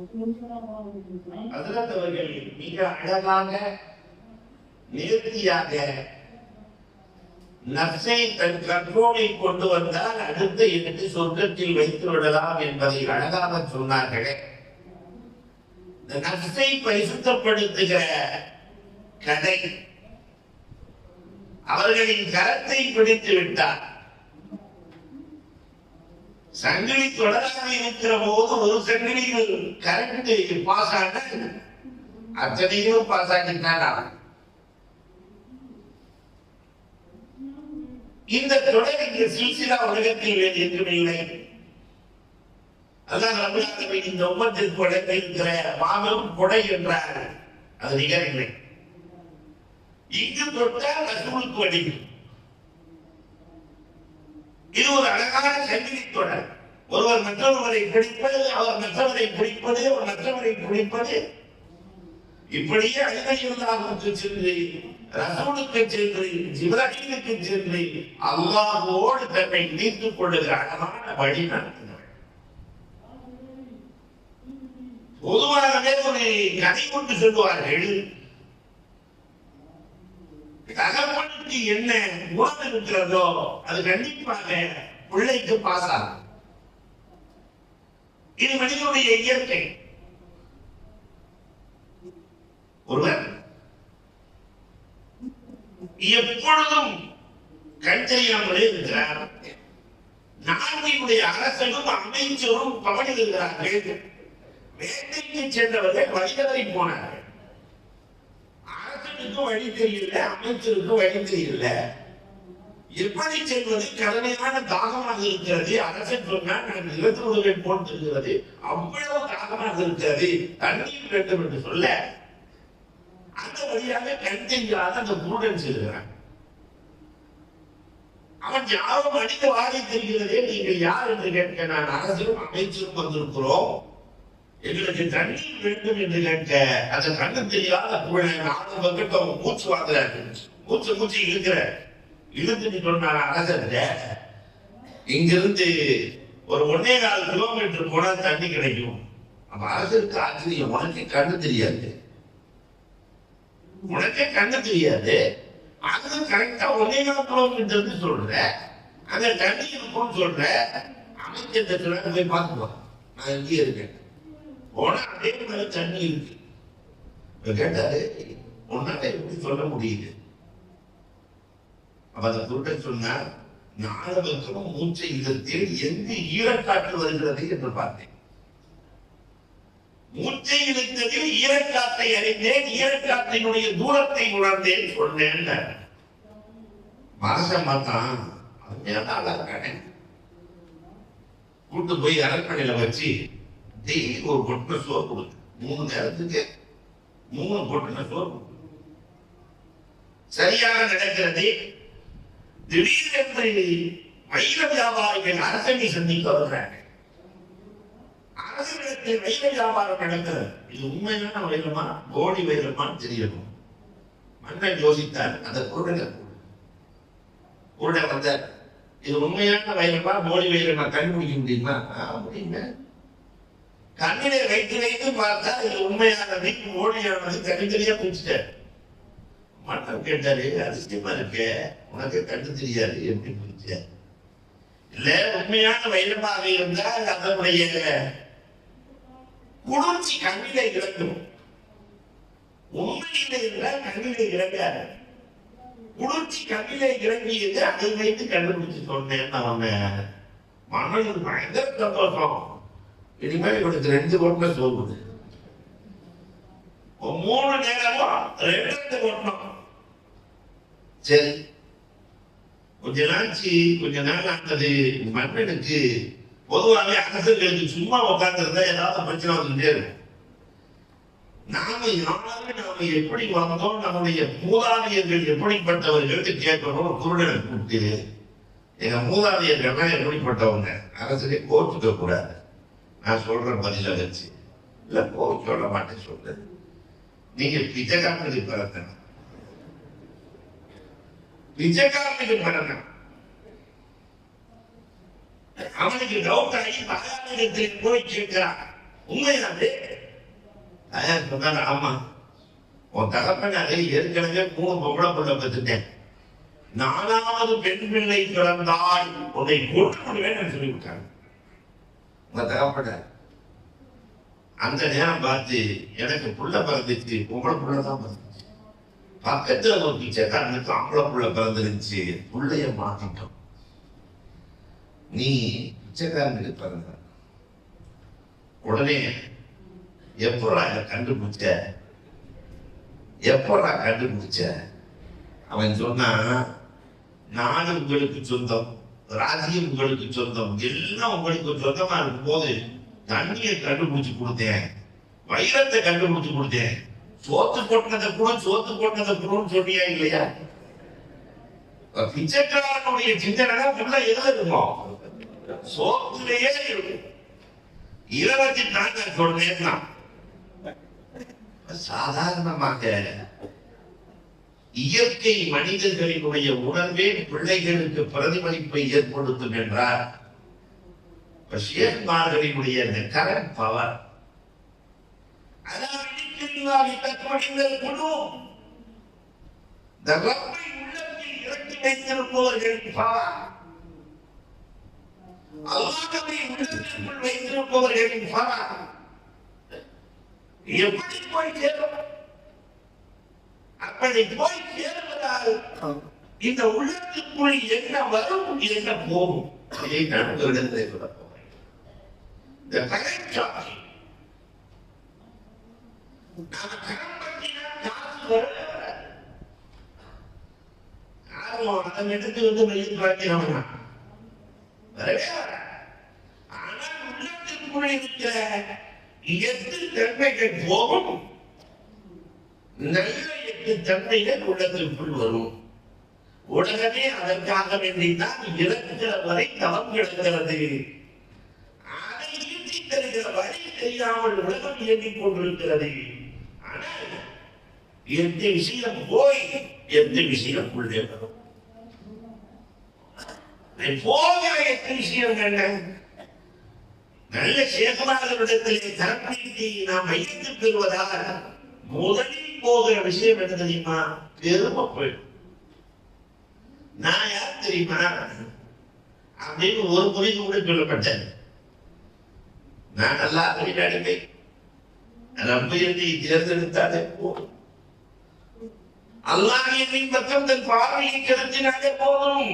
ஹஜ்ரத் அவர்கள் மிக அழகாக நேர்த்தியாக நப்சை தன் கண்ட்ரோலில் கொண்டு வந்தால் அடுத்த 8 சொர்க்கத்தில் வைத்து விடலாம் என்பதை அழகாக சொன்னார்களே. இந்த நப்சை பரிசுத்தப்படுத்துகிற கதை அவர்களின் கரத்தை பிடித்து விட்டார். சங்கிலி தொடராக இருக்கிற போது ஒரு சங்கிலியில் கரண்ட் பாஸ் ஆன அத்தனையும் பாஸ் ஆகிட்டான். இந்த தொடர் இந்த சில்சிலா உலகத்தில் வேறு எதுவும் இல்லை. அதான் நம்மளுக்கு இந்த உம்மத்திற்கு வழங்கியிருக்கிற மாபெரும் கொடை என்றார். அது நிகழ்நிலை. இங்கு தொட்டால் ரசூலுக்கு வடிக்கும். இது ஒரு அழகான சங்கிலி தொடர். ஒருவர் மற்றவர்களை பிடிப்பது, அவர் மற்றவரை பிடிப்பது, அவர் மற்றவரை பிடிப்பது, இப்படியே அல்லாஹ்வுக்கு சென்று ரசூலுக்கு சென்று ஜிப்ரீலுக்கு சென்று அல்லாஹ்வோடு தன்னை இணைத்துக் கொள்ளுகிற அழகான வழி நடத்தினார். பொதுவாகவே ஒரு கதை கொண்டு சொல்லுவார்கள், தகவலுக்கு என்ன குணம் இருக்கிறதோ அது கண்டிப்பாக பிள்ளைக்கு பாஸ் ஆகும். இது மனிதனுடைய இயற்கை. ஒருவர் எப்பொழுதும் கண் தெரியாமலே இருக்கிறார். நாட்டினுடைய அரசனும் அமைச்சரும் பவனில் இருக்கிறார்கள். வேட்டைக்கு சென்றவர்கள் வழிகளை போனார்கள். அரசனுக்கும் வழி தெரியல, அமைச்சருக்கும் வழி தெரியல. எப்படி செல்வது? கடுமையான தாகமாக இருக்கிறது. அரசன் சொன்னால் நான் நிலத்தோடுகளை போட்டிருக்கிறது, அவ்வளவு தாகமாக இருக்கிறது, தண்ணீர் வேண்டும் என்று சொல்ல அந்த வழியாக கண் தெரியாத அந்த குருடன் செல்கிறான். அவன் யாரும் அடித்த வாழை தெரிகிறதே, நீங்கள் யார் என்று கேட்க, நான் அரசரும் அமைச்சரும் வந்திருக்கிறோம், எங்களுக்கு தண்ணீர் வேண்டும் என்று கேட்க, அந்த கண்ணு தெரியாத குருடன் 4 பக்கத்தில் மூச்சு வாங்குறாரு. மூச்சு இருக்கிற இழுத்துட்டு சொன்னார் அரசர்கிட்ட, இங்கிருந்து ஒரு 1.25 கிலோமீட்டர் போனா தண்ணி கிடைக்கும். அப்ப அரசருக்கு ஆச்சரியம், உனக்கு கண்ணு தெரியாது, உனக்கே கண்ணு தெரியாது, அது கரெக்டா 1.25 கிலோமீட்டர் சொல்ற, அங்க தண்ணி இருக்கும்னு சொல்ற, அமைச்சர் போய் பார்த்துப்போம், நான் இங்கே இருக்கேன். போனா அதே மாதிரி தண்ணி இருக்கு. கேட்டாரு, உன்னால எப்படி சொல்ல முடியுது? அப்ப அந்த குருடன் சொன்னார், 4 பக்கமும் மூச்சை இழுத்தேன், எங்கு ஈரக்காற்று வருகிறது என்று பார்த்தேன். மூச்சை இழுத்ததில் ஈரக்காற்றை அறிந்தேன், ஈரக்காற்றினுடைய தூரத்தை உணர்ந்தேன் சொன்னேன். மனசன் பார்த்தான், அருமையான ஆளா இருக்கானே. கூட்டு போய் அரண்மனையில வச்சு டெய்லி ஒரு பொட்டண சோறு கொடுத்து 3 நேரத்துக்கு 3 பொட்டண சோறு சரியாக நடக்கிறது. திடீரென்று வைர வியாபாரிகள் அரசனை சந்திக்க வருகிறாங்க. அரசனிடத்தில் வைர வியாபாரம் நடக்கிறது. இது உண்மையான வைரமா கோடி வைரமான்னு தெரியணும். மன்னன் யோசித்தார். அந்த குருடன் வந்தார், இது உண்மையான வைரமா கோடி வைரமா கண்டுபிடிக்க முடியுமா? முடியுங்க. கண்ணிலே வைத்து பார்த்தா இது உண்மையானது கோடியானது தனித்தனியா பிடிச்சிட்டார். மன்னர் கேட்டாரு, அதிசயமா இருக்க, உனக்கு கண்டு தெரியாது, எப்படி பிடிச்ச? இல்ல, உண்மையான வைரமாக இருந்தால் அதனுடைய குளிர்ச்சி கண்ணிலே இறங்கும். உண்மையிலே இருந்தால் கண்ணிலே இறங்காது. குளிர்ச்சி கண்ணிலே இறங்கியது, அதை வைத்து கண்டுபிடிச்சு சொன்னேன். அவங்க மன்னனுக்கு பயங்கர சந்தோஷம். இனிமேல் இவனுக்கு 2 பொட்டண சோறு, 3 நேரமும் 2 பொட்டணம். சரி, கொஞ்ச நாள் ஆனது. மன்னனுக்கு பொதுவாகவே அரசர்களுக்கு சும்மா உட்கார்ந்து இருந்தா ஏதாவது பிரச்சனை வந்துட்டே இருக்கும். நாம எப்படி வந்தோம், நம்முடைய மூதாதையர்கள் எப்படிப்பட்டவர்கள் கேட்கணும். குருடனை கூப்பிட்டு, எங்க மூதாதையர்கள் எப்படிப்பட்டவங்க, அரசரை கோச்சுக்க கூடாது, நான் சொல்ற பதில வச்சு, இல்ல சொல்ல மாட்டேன் சொல்ற, நீங்க பிச்சைக்காரனுக்கு பிறக்கணும், பிச்சைக்காரனுக்கு பிறக்கணும். அவனுக்கு டவுட் ஆகி மகாநிலத்தில் போய் கேட்கிறான், உண்மையாவே சொன்னாரு, ஆமா உன் தகப்பன் அதை ஏற்கனவே 3 பொம்பளை பிள்ளை பெற்றுட்டேன், 4வது பெண் பிள்ளை பிறந்தால் உன்னை கொண்டு விடுவேன் சொல்லிவிட்டாங்க. உங்க தகப்பன அந்த நேரம் பார்த்து எனக்கு புள்ள பிறந்துச்சு, பொம்பளை புள்ளதான் பிறந்துச்சு. பக்கத்துல ஒரு பிச்சைக்காரனுக்கு ஆம்பளை புள்ள பிறந்துருந்துச்சு, புள்ளைய மாத்திட்டோம். நீ பிச்சைக்காரனுக்கு பிறந்த உடனே எப்படா கண்டுபிடிச்ச, எப்படா கண்டுபிடிச்ச? அவன் சொன்னா, நாடு உங்களுக்கு சொந்தம், ராஜ்யம் உங்களுக்கு சொந்தம், எல்லாம் உங்களுக்கு சொந்தமா இருக்கும் போது தண்ணியை கண்டுபிடிச்சு கொடுத்தேன், வைரத்தை கண்டுபிடிச்சு கொடுத்தேன், சோத்து போட்டதை கூட சோத்து போட்டதை கூடன்னு சொன்னியா இல்லையா? பிச்சைக்காரனுடைய சிந்தனை உள்ள எதுல இருக்கும்? சோத்துலயே இருக்கும். 24 சொன்னேன்னா சாதாரணமாக இயற்கை மனிதர்களினுடைய உணர்வே பிள்ளைகளுக்கு பிரதிபலிப்பை ஏற்படுத்தும் என்றார். ஷேக்மார்களினுடைய கரண்ட் பவர், இறக்கி வைத்திருப்பவர்களின் பவர், அல்லாஹ்வை உள்ளத்திற்குள் வைத்திருப்பவர்களின் பவர் எப்படி போய் சேரும்? அப்படி போய் சேருவதால் இந்த உள்ளத்திற்குள் என்ன வரும், என்ன போகும், இதை நான் இடத்தை விட போகிறேன். இந்த கலைச்சாட்சி அதன் எடுத்து வந்து வெயில் பார்க்கிறோம்னா வரவே வர. ஆனால் உள்ளத்திற்குள் இருக்கிற 8 தன்மைகள் போகும், நல்ல 8 தன்மைகள் உள்ளத்திற்குள் வரும். உடனே அதற்காக வேண்டிதான் இறக்கிற வரை தவம் கிடக்கிறது. அதை ஈட்டி தருகிற வரை தெரியாமல் உலகம் இயங்கிக் கொண்டிருக்கிறது. ஆனால் 8 விஷயம் போய் 8 விஷயம் உள்ளே வரும். போகிற 8 விஷயம் என்ன? நல்ல சேகமானவரிடத்திலே தரப்பீட்டி நாம் மையத்து பெறுவதால் முதலில் போகிற விஷயம் என்ன தெரியுமா? பெருமை போயிடும். நான் யார் தெரியுமா அப்படின்னு ஒரு முறைக்கு கூட சொல்லப்பட்டேன். நான் நல்லா அடிமை, ரப்ப என்னை தேர்ந்தெடுத்தாலே போதும், அல்லாஹ் என்னை பக்கம் தன் பார்வையை செலுத்தினாலே போதும்.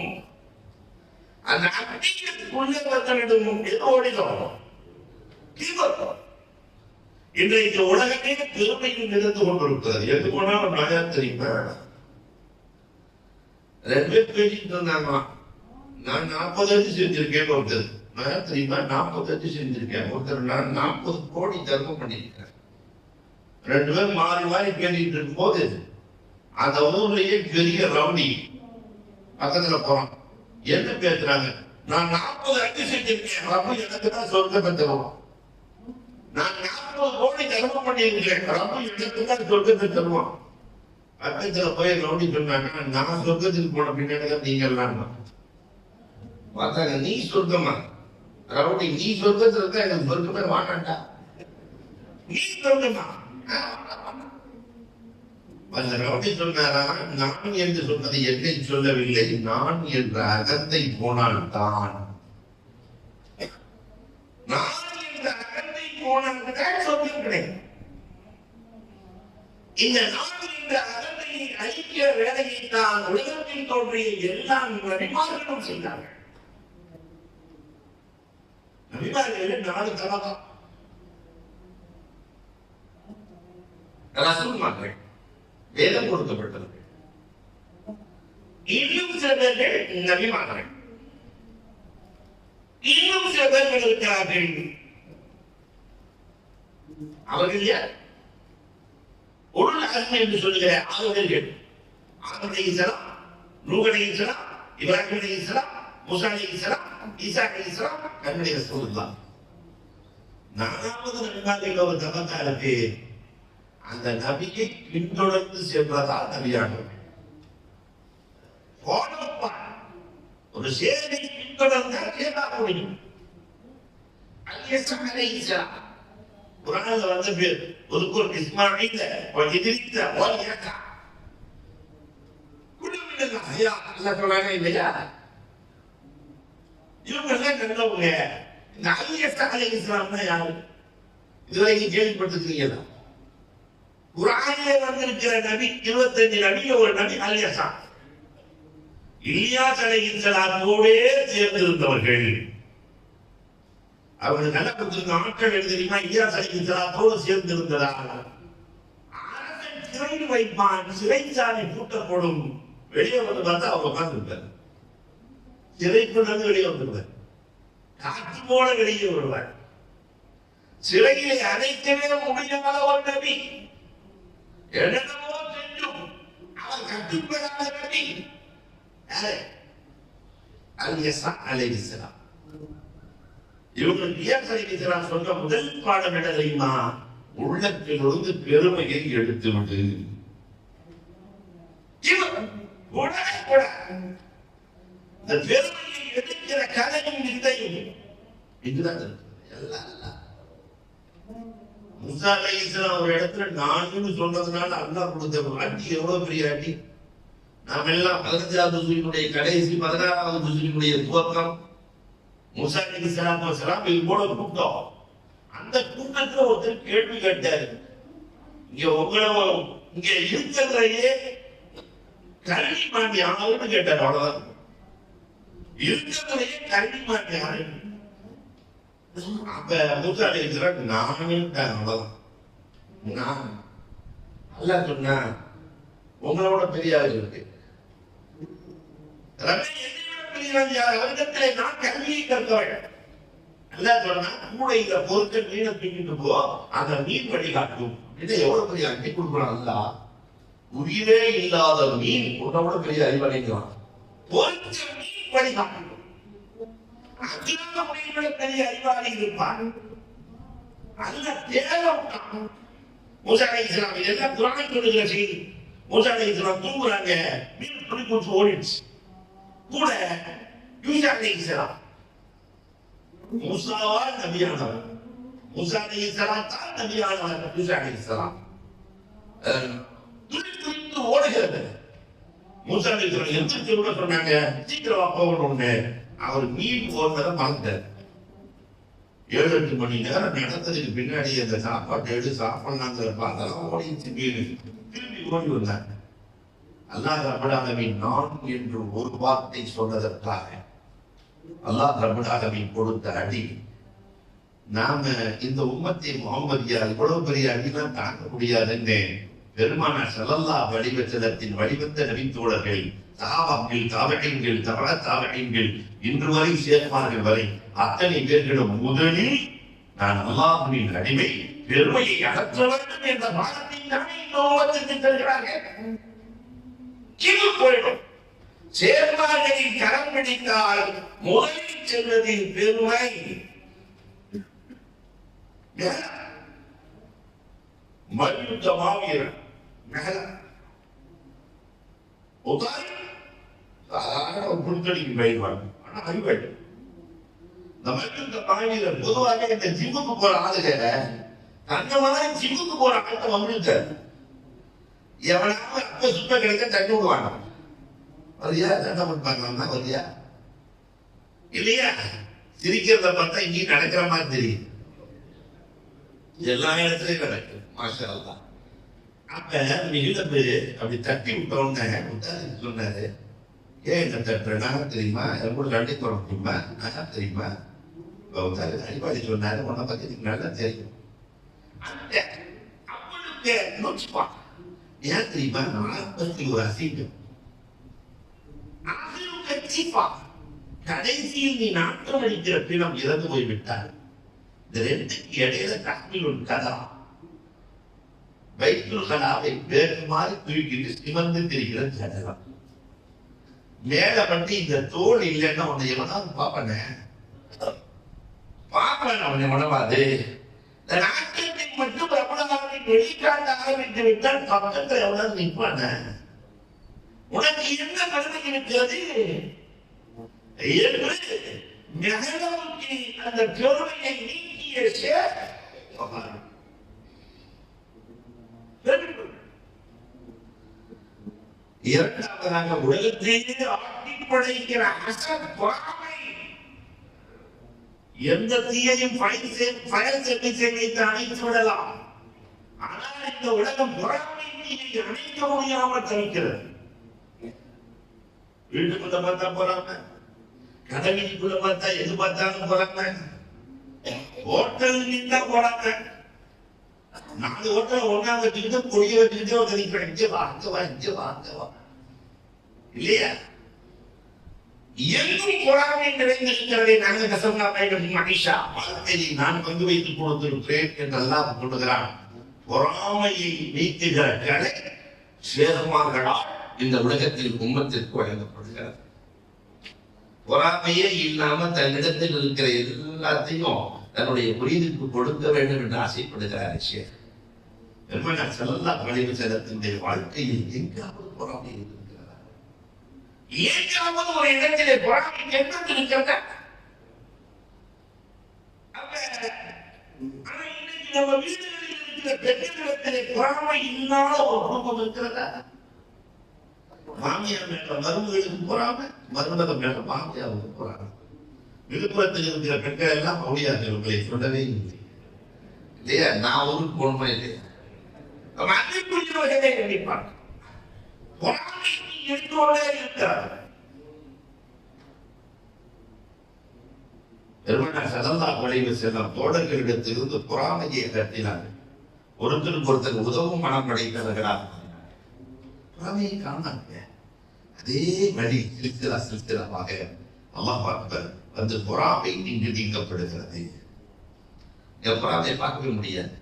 அந்த அக்னிக்குள்ளே வந்தனிடம் ஓடிடும். இன்றைக்கு உலகமே பெருமையில் நிறுத்து கொண்டிருக்கிறது. எது போனாலும் நான் தெரியுமா? 2 பேர் பேசிட்டு இருந்தாங்க. நான் 40 அடி செஞ்சிருக்கேன். ஒருத்தர் நான் தெரியுமா 40 அடி செஞ்சிருக்கேன். ஒருத்தர் நான் 40 கோடி தர்மம் பண்ணிருக்கேன். 2 பேர் மாறி மாறி பேசிட்டு இருக்கும் போது அந்த ஊர்லயே பெரிய ரவுடி பக்கத்துல போறான். என்ன பேசுறாங்க? நான் 40 அடி செஞ்சிருக்கேன், ரப்ப எனக்கு தான் சொர்க்கத்தை தருவான். நான் 40 கோடி தர்மம் பண்ணியிருக்கேன், ரப்ப எனக்கு தான் சொர்க்கத்தை தருவான். பக்கத்துல போய் ரவுடி சொன்னாங்க, நான் சொர்க்கத்துக்கு போன பின்னாடி நீங்க எல்லாம் பார்த்தாங்க. நீ சொர்க்கமா? ரவுடி நீ சொர்க்கத்துல இருந்தா எனக்கு சொர்க்கமே வாண்டாண்டா. நீ சொர்க்கமா? அந்த ரவுடி சொன்னாரா, நான் என்று சொன்னதை என்னை சொல்லவில்லை, நான் என்ற அகத்தை போனால் தான், நான் என்ற அகத்தை போனால் சொர்க்கம் கிடையாது. இந்த நான் என்ற அகத்தை அழிக்கிற வேலையை தான் உலகத்தில் தோன்றிய எல்லா நபிமார்களும் செய்தார்கள். நபிமார்கள் 4 தலகம் ரசூல்மார்கள் வேதம் கொடுக்கப்பட்டது. இன்னும் சில பேர்கள் நபிமார்கள், இன்னும் சில பேர்கள் இருக்கிறார்கள். அவர்கள் யார்? உருள் அஸ்மி என்று சொல்லுகிற 6 பேர்கள். ஆதம் அலைஹிஸ்ஸலாம், நூஹ் அலைஹிஸ்ஸலாம், இப்ராஹிம் அலைஹிஸ்ஸலாம், மூசா அலைஹிஸ்ஸலாம், ஈசா அலைஹிஸ்ஸலாம், கண்மணி ரசூலுல்லாஹ். 4வது நபிமார்கள் ஒரு தபக்காருக்கு அந்த நபியை பின்தொடர்ந்து சென்றதால் நபியாகும். ஒரு சேவை பின்தொடர்ந்தால் சேவா முடியும். குர்ஆன்ல வந்த பேர் உதுகுர் இஸ்மாஈல வ இத்ரீஸ வ யஸா குடுமினல் அஹ்யா அல்லாஹ் சொல்றானே இல்லையா? இவங்க எல்லாம் நல்லவங்க. இந்த அலியஸ் அலைஹிஸ்ஸலாம்னா யாரு? இதுவரைக்கும் கேள்விப்பட்டிருக்கீங்களா? குர்ஆனிலே வந்திருக்கிற நபி 25 நபியில ஒரு நபி அலியஸா. இலியாஸ் அலைஹிஸ்ஸலாமோடே சேர்ந்திருந்தவர்கள். அவர்கள் நல்ல கொடுத்திருந்த ஆட்கள் எழுதினா இலியாஸ் அலைஹிஸ்ஸலாத்தோடு சேர்ந்திருந்ததால் அரசன் சிறையில் வைப்பான், சிறைச்சாலை பூட்டப்படும். வெளியே வந்து பார்த்தா அவங்க உட்கார்ந்து சிறைக்குள்ள வெளியே வந்துருவார். காற்று போல வெளியே வருவார். சிறையிலே அடைக்கவே முடியாத ஒரு நபி, என்னென்னமோ செஞ்சும் அவர் கட்டுப்படாத நபி அலியஸா அலைஹிஸ்ஸலாம். இவங்களுக்கு இலியாஸ் அலைஹிஸ்ஸலாம் சொன்ன முதல் பாடம் என்ன தெரியுமா? உள்ளத்திலிருந்து பெருமையை எடுத்து விடு. இந்த பெருமையை எடுக்கிற கதையும் நிந்தையும் இதுதான். மூசா அலைஹிஸ்ஸலாம் ஒரு இடத்துல நானுன்னு சொன்னதுனால அல்லாஹ் கொடுத்த அடி எவ்வளவு பெரிய அடி. நாம் எல்லாம் 15வது ஜுஸுடைய கடைசி 16வது ஜுஸுடைய துவக்கம். மூசா அலைஹிஸ்ஸலாத்து வஸலாம் இது போல கூட்டம். அந்த கூட்டத்துல ஒருத்தர் கேள்வி கேட்டாரு, இங்க இருக்கிறதையே கல்விமான் யாருன்னு கேட்டார். அவ்வளவுதான். இருக்கிறதையே கல்விமான் யாரு? அப்ப மூசா அலைஹிஸ்ஸலாம் நானுட்டாங்க. அவ்வளவுதான். நான் அல்லாஹ் சொன்னா உங்களோட பெரிய ஆள் இருக்கு. நான் கல்வியை கற்கவன். அல்லாஹ் சொன்னா கூடையில பொறுக்க மீனை தூக்கிட்டு போ, அந்த மீன் வழிகாட்டும். இதை எவ்வளவு பெரிய அட்டி கொடுக்குறான் அல்லாஹ். உயிரே இல்லாத மீன் உன்னோட பெரிய அறிவடைகிறான். பொறுக்க மீன் வழிகாட்டும். அல்லாத முறையோட பெரிய அறிவாளி இருப்பான். அல்லாஹ் தேவைப்பட்டான். மூசா அலைஹிஸ்ஸலாம் இதெல்லாம் குர்ஆன் சொல்லுகிற செய்தி. மூசா அலைஹிஸ்ஸலாம் தூங்குறாங்க, மீன் துணிக்குச்சு ஓடிடுச்சு. கூட யூசா அலைஹிஸ்ஸலாம் மூசாவா நபியானவர், மூசா அலைஹிஸ்ஸலாம் தான் நபியானவர். யூசா அலைஹிஸ்ஸலாம் துணித்து ஓடுகிறது. மூசா அலைஹிஸ்ஸலாம் எந்திரிச்சு கூட சொன்னாங்க, சீக்கிரம் போகணும்னு. அவர் மீன் போனதை மறந்தார். 7-8 மணி நேரம் நடந்ததுக்கு பின்னாடி அந்த சாப்பாட்டு எடுத்து சாப்பிடலாங்கிற பார்த்தெல்லாம் ஓடிச்சு மீன். திரும்பி ஓடி வந்தாங்க. அல்லாஹ் ரப்பல் ஆலமீன் நான் என்று ஒரு வார்த்தை சொன்னதற்காக அல்லாஹ் ரப்பல் ஆலமீன் கொடுத்த அடி. நாம இந்த உம்மத்தை முஹம்மதியா இவ்வளவு பெரிய அடிலாம் தாங்க முடியாதுன்னு பெருமானார் ஸல்லல்லாஹு அலைஹி வஸல்லத்தின் வழிவந்த நபித்தோழர்கள், சஹாபாக்கள், தாபிஈன்கள், தபஅ தாபிஈன்கள், இன்று வரை ஷேக்மார்கள் வரை அத்தனை பேர்களும் முதலில் நான் அல்லாஹ்வின் அடிமை, பெருமையை அகற்ற வேண்டும் என்ற பாடத்தை தானே இந்த உம்மத்திற்கு தருகிறார்கள். கீழ் போயிடும். சேர்மார்களின் கரம் பிடித்தால் முதலில் செல்வதின் பெருமை மல்யுத்த மாவீரன் புல்கடிக்கு பயிர்வாங்க. ஆனா அறிவாள் இந்த மல்யுத்த மாவீரன் பொதுவாக இந்த ஜிம்முக்கு போற ஆளுக தங்கமான ஜிம்முக்கு போற ஆட்டம் வந்துட்டார். எவனாவது அப்ப சுத்த கிடைக்க தண்ணி விடுவாங்க. வரியா தண்டை பண்ணுவாங்க. வரியா இல்லையா? சிரிக்கிறத பார்த்தா இங்கேயும் நடக்கிற மாதிரி தெரியும். எல்லா இடத்துலயும் நடக்கும். மாஷா அல்லாஹ். அப்ப நிகழ்வு அப்படி தட்டி விட்டோன்னு சொன்னாரு, ஏன் என்ன தட்டுறா தெரியுமா? கூட ரெண்டு தொடர்புமா நல்லா தெரியுமா? அடிப்பாடி சொன்னாரு, உன்னை பத்தி எனக்கு நல்லா தெரியும். அவனுக்கு நோச்சுப்பான். ஏன் தெரியுமா? 41 அசீகம் கடைசியில் நீ நாட்டம் அடிக்கிற பிணம் இறந்து போய்விட்டார். இந்த ரெண்டுக்கு இடையில தப்பில் ஒரு கதா பைத்துல் கலாவை வேகமாக தூக்கிட்டு சிமந்து தெரிகிற ஜனகம் மேல பண்ணி இந்த தோல் இல்லைன்னா உன்னை எவனாவது பாப்பன அவனை உணவாது. இந்த நாட்டத்தை மட்டும் பிரபலமாக வெளிக்காட்ட ஆரம்பித்து விட்டால் பக்கத்தில் எவனாவது நிற்பான. உனக்கு என்ன கருணை இருக்கிறது என்று மெஹரவுக்கு அந்த பெருமையை நீக்கிய இரண்டாவதாக உலகத்தையே ஆட்டி படைக்கிற அசத் பொறாமை. எந்த தீயையும் ஃபயர் சர்வீஸை வைத்து அணைத்து விடலாம். ஆனால் இந்த உலகம் பொறாமை தீயை அணைக்க முடியாமல் தவிக்கிறது. வீட்டுக்குள்ள பார்த்தா பொறாம, கடவுளுக்குள்ள பார்த்தா எது பார்த்தாலும் பொறாம, ஹோட்டல் நின்றா பொறாம. 4 ஹோட்டல் ஒன்னா வச்சுக்கிட்டு பொடிய வச்சுக்கிட்டு ஒரு இங்க வா அங்க வா இங்க வா அங்க வா இல்லையா? எங்கும் பொறாமை நிறைந்திருக்கிறதை நாங்கள் கசங்கா மகிஷா வாழ்க்கையை நான் பங்கு வைத்துக் கொடுத்திருக்கிறேன் என்று அல்லாஹ் சொல்லுகிறான். பொறாமையை நீக்குகிற கலை சேருமார்களால் இந்த உலகத்தில் உம்மத்திற்கு வழங்கப்படுகிறது. பொறாமையே இல்லாம தன்னிடத்தில் இருக்கிற எல்லாத்தையும் தன்னுடைய புரிதலுக்கு கொடுக்க வேண்டும் என்று ஆசைப்படுகிறார் விஷயம். ஸல்லல்லாஹு அலைஹி வஸல்லத்தின் வாழ்க்கையில் எங்காவது பொறாமை இருக்கிறதா? எங்காவது ஒரு இடத்திலே பொறாமை கெட்டது இருக்கிறதா? நம்ம வீடுகளில் இருக்கிற பெண்களிடத்திலே பொறாமை இல்லாத ஒரு குடும்பம் இருக்கிறதா? மாமியார் மேல மருமகளுக்கு பொறாம, மருமகள் மேல மாமியாருக்கு பொறாம. விழுப்புரத்தில் இருக்கிற பெண்கள் எல்லாம் மௌலியார்களை சொல்லவே இல்லை இல்லையா? நான் ஊருக்கு போகணுமா இல்லையா? அன்னைக்குரியவர்களே கண்டிப்பாங்க பொறாமை எடுத்தோடே இருக்கிறார். பெருமானார் ஸல்லல்லாஹு அலைஹி வஸல்லம் தோழர்களிடத்திலிருந்து பொறாமையை கட்டினார்கள். ஒருத்தருக்கு ஒருத்தர் உதவும் மனம் படைத்தவர்களாக பொறாமையை காணாங்க. அதே வழி சில்சிலாவாக அல்லாஹ் அக்பர் அந்த பொறாமை இங்கு நீக்கப்படுகிறது. பொறாமையை பார்க்கவே முடியாது.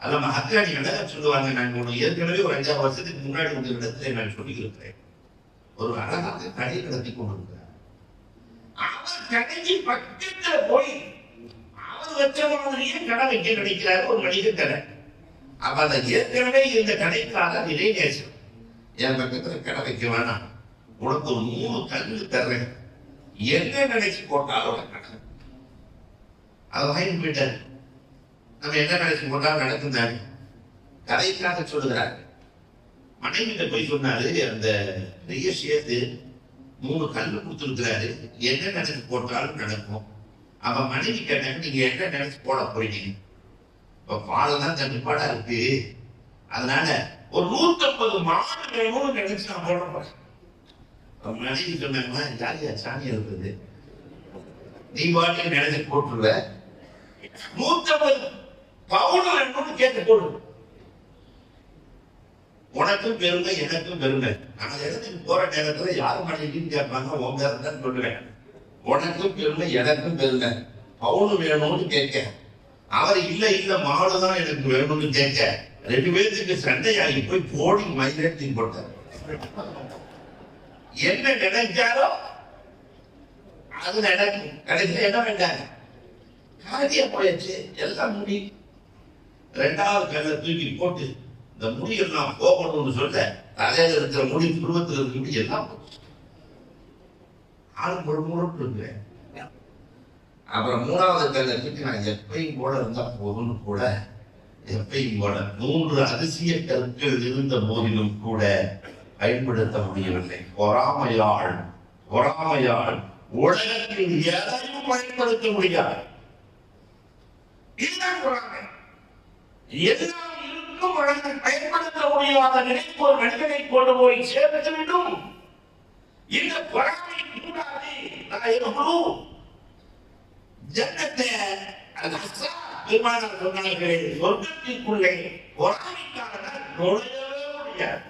அல்ல ஹக்கானி அழகா சொல்லுவாங்க. நான் ஒன்று ஏற்கனவே ஒரு 5 வருஷத்துக்கு முன்னாடி உங்களிடத்துல நான் சொல்லியிருக்கிறேன். ஒரு அழகாக கடை நடத்தி கொண்டிருக்கிறார். அவர் கடைக்கு பக்கத்துல போய் அவர் வச்ச மாதிரியே கடை வைக்க நினைக்கிறாரு ஒரு மனித கடை. அப்ப அந்த ஏற்கனவே இந்த கடைக்காக நிலை நேசம். என் பக்கத்துல கடை வைக்க வேணாம், உனக்கு ஒரு 3 கல்லு தர்றேன், என்ன நினைச்சு போட்டாலும் கடை. அதை வாங்கி போயிட்டாரு. நம்ம என்ன நினைச்சு போட்டாலும் நடக்கும் தானே. கதைக்காக சொல்லுகிறாரு. மனைவிட்ட போய் சொன்னாரு, அந்த நிறைய சேர்த்து 3 கல்லு கொடுத்துருக்கிறாரு, என்ன நினைச்சு போட்டாலும் நடக்கும். அப்ப மனைவி கேட்டாங்க, நீங்க என்ன நினைச்சு போட போறீங்க? இப்ப பாலெல்லாம் தண்ணிப்பாடா இருக்கு, அதனால ஒரு 150 மாடு வேணும்னு நினைச்சு நான் போட போறேன். மனைவி சொன்னாங்களா, ஜாலியா சாமியா இருக்குது, நீ பாட்டுக்கு நினைச்சு போட்டுருவ, 150 பவுன் வேணும்னு கேட்டு போடு, உனக்கும் பெருமை எனக்கும் பெருமை. நான் இடத்துக்கு போற நேரத்துல யாரு மனைவின்னு கேட்பாங்க, உன் பேர தான் சொல்லுவேன். உனக்கும் பெருமை எனக்கும் பெருமை, பவுன் வேணும்னு கேட்க, அவர் இல்ல மாடுதான் எனக்கு வேணும்னு கேட்க, 2 பேருக்கு சண்டையாகி போய் போடி மைலேட்டி போட்டார். என்ன நினைச்சாரோ அது நடக்கும். கடைசியில் என்ன வேண்டாங்க, காதியா போயாச்சு, எல்லாம் முடி. 2வது கல்லை தூக்கி போட்டு இந்த முடியெல்லாம் போகணும்னு சொல்ல, தலையில இருக்கிற முடி, புருவத்தில் இருக்கிற முடி எல்லாம் ஆள் முழுமுழுப்பு இருக்கிறேன். அப்புறம் 3வது கல்லை தூக்கி நான் எப்பயும் போல இருந்தா போதும்னு கூட, எப்பயும் போல 3 அதிசய கற்கள் இருந்த போதிலும் கூட பயன்படுத்த முடியவில்லை. பொறாமையாள் உலகத்தில் எதையும் பயன்படுத்த முடியாது. இதுதான் பொறாமை. எல்லாம் இருக்கும் வழக்கில் பயன்படுத்த முடியாத நினைப்பு ஒரு மனிதனை கொண்டு போய் சேர்த்துவிடும். இந்த பொறாமை கூடாது. நான் எவ்வளவு ஜன்னத்தை பெருமானார் சொன்னார்களே, சொர்க்கத்திற்குள்ளே பொறாமைக்காக நுழையவே முடியாது.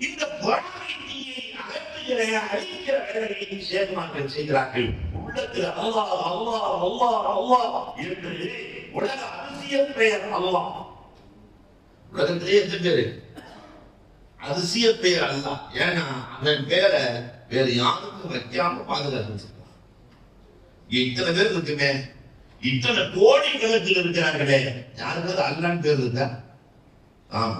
இந்த பொறாமையை அகற்றுகிற அழிக்கிற வேலையை சேர்மார்கள் செய்கிறார்கள். உள்ளத்தில் அல்லாஹ் அல்லாஹ் அல்லாஹ் அல்லாஹ் என்று உலக அதிசய பெயர் அல்லாஹ். உலகத்திலே எந்த பேரு அதிசய பெயர் அல்லாஹ். ஏன்னா அந்த பேரை வேற யாருக்கும் வைக்காம பாதுகாத்து. இத்தனை பேர் இருக்குமே, இத்தனை கோடி கணக்கில் இருக்கிறார்களே, யாருக்காவது அல்லான்னு பேர் இருக்கா?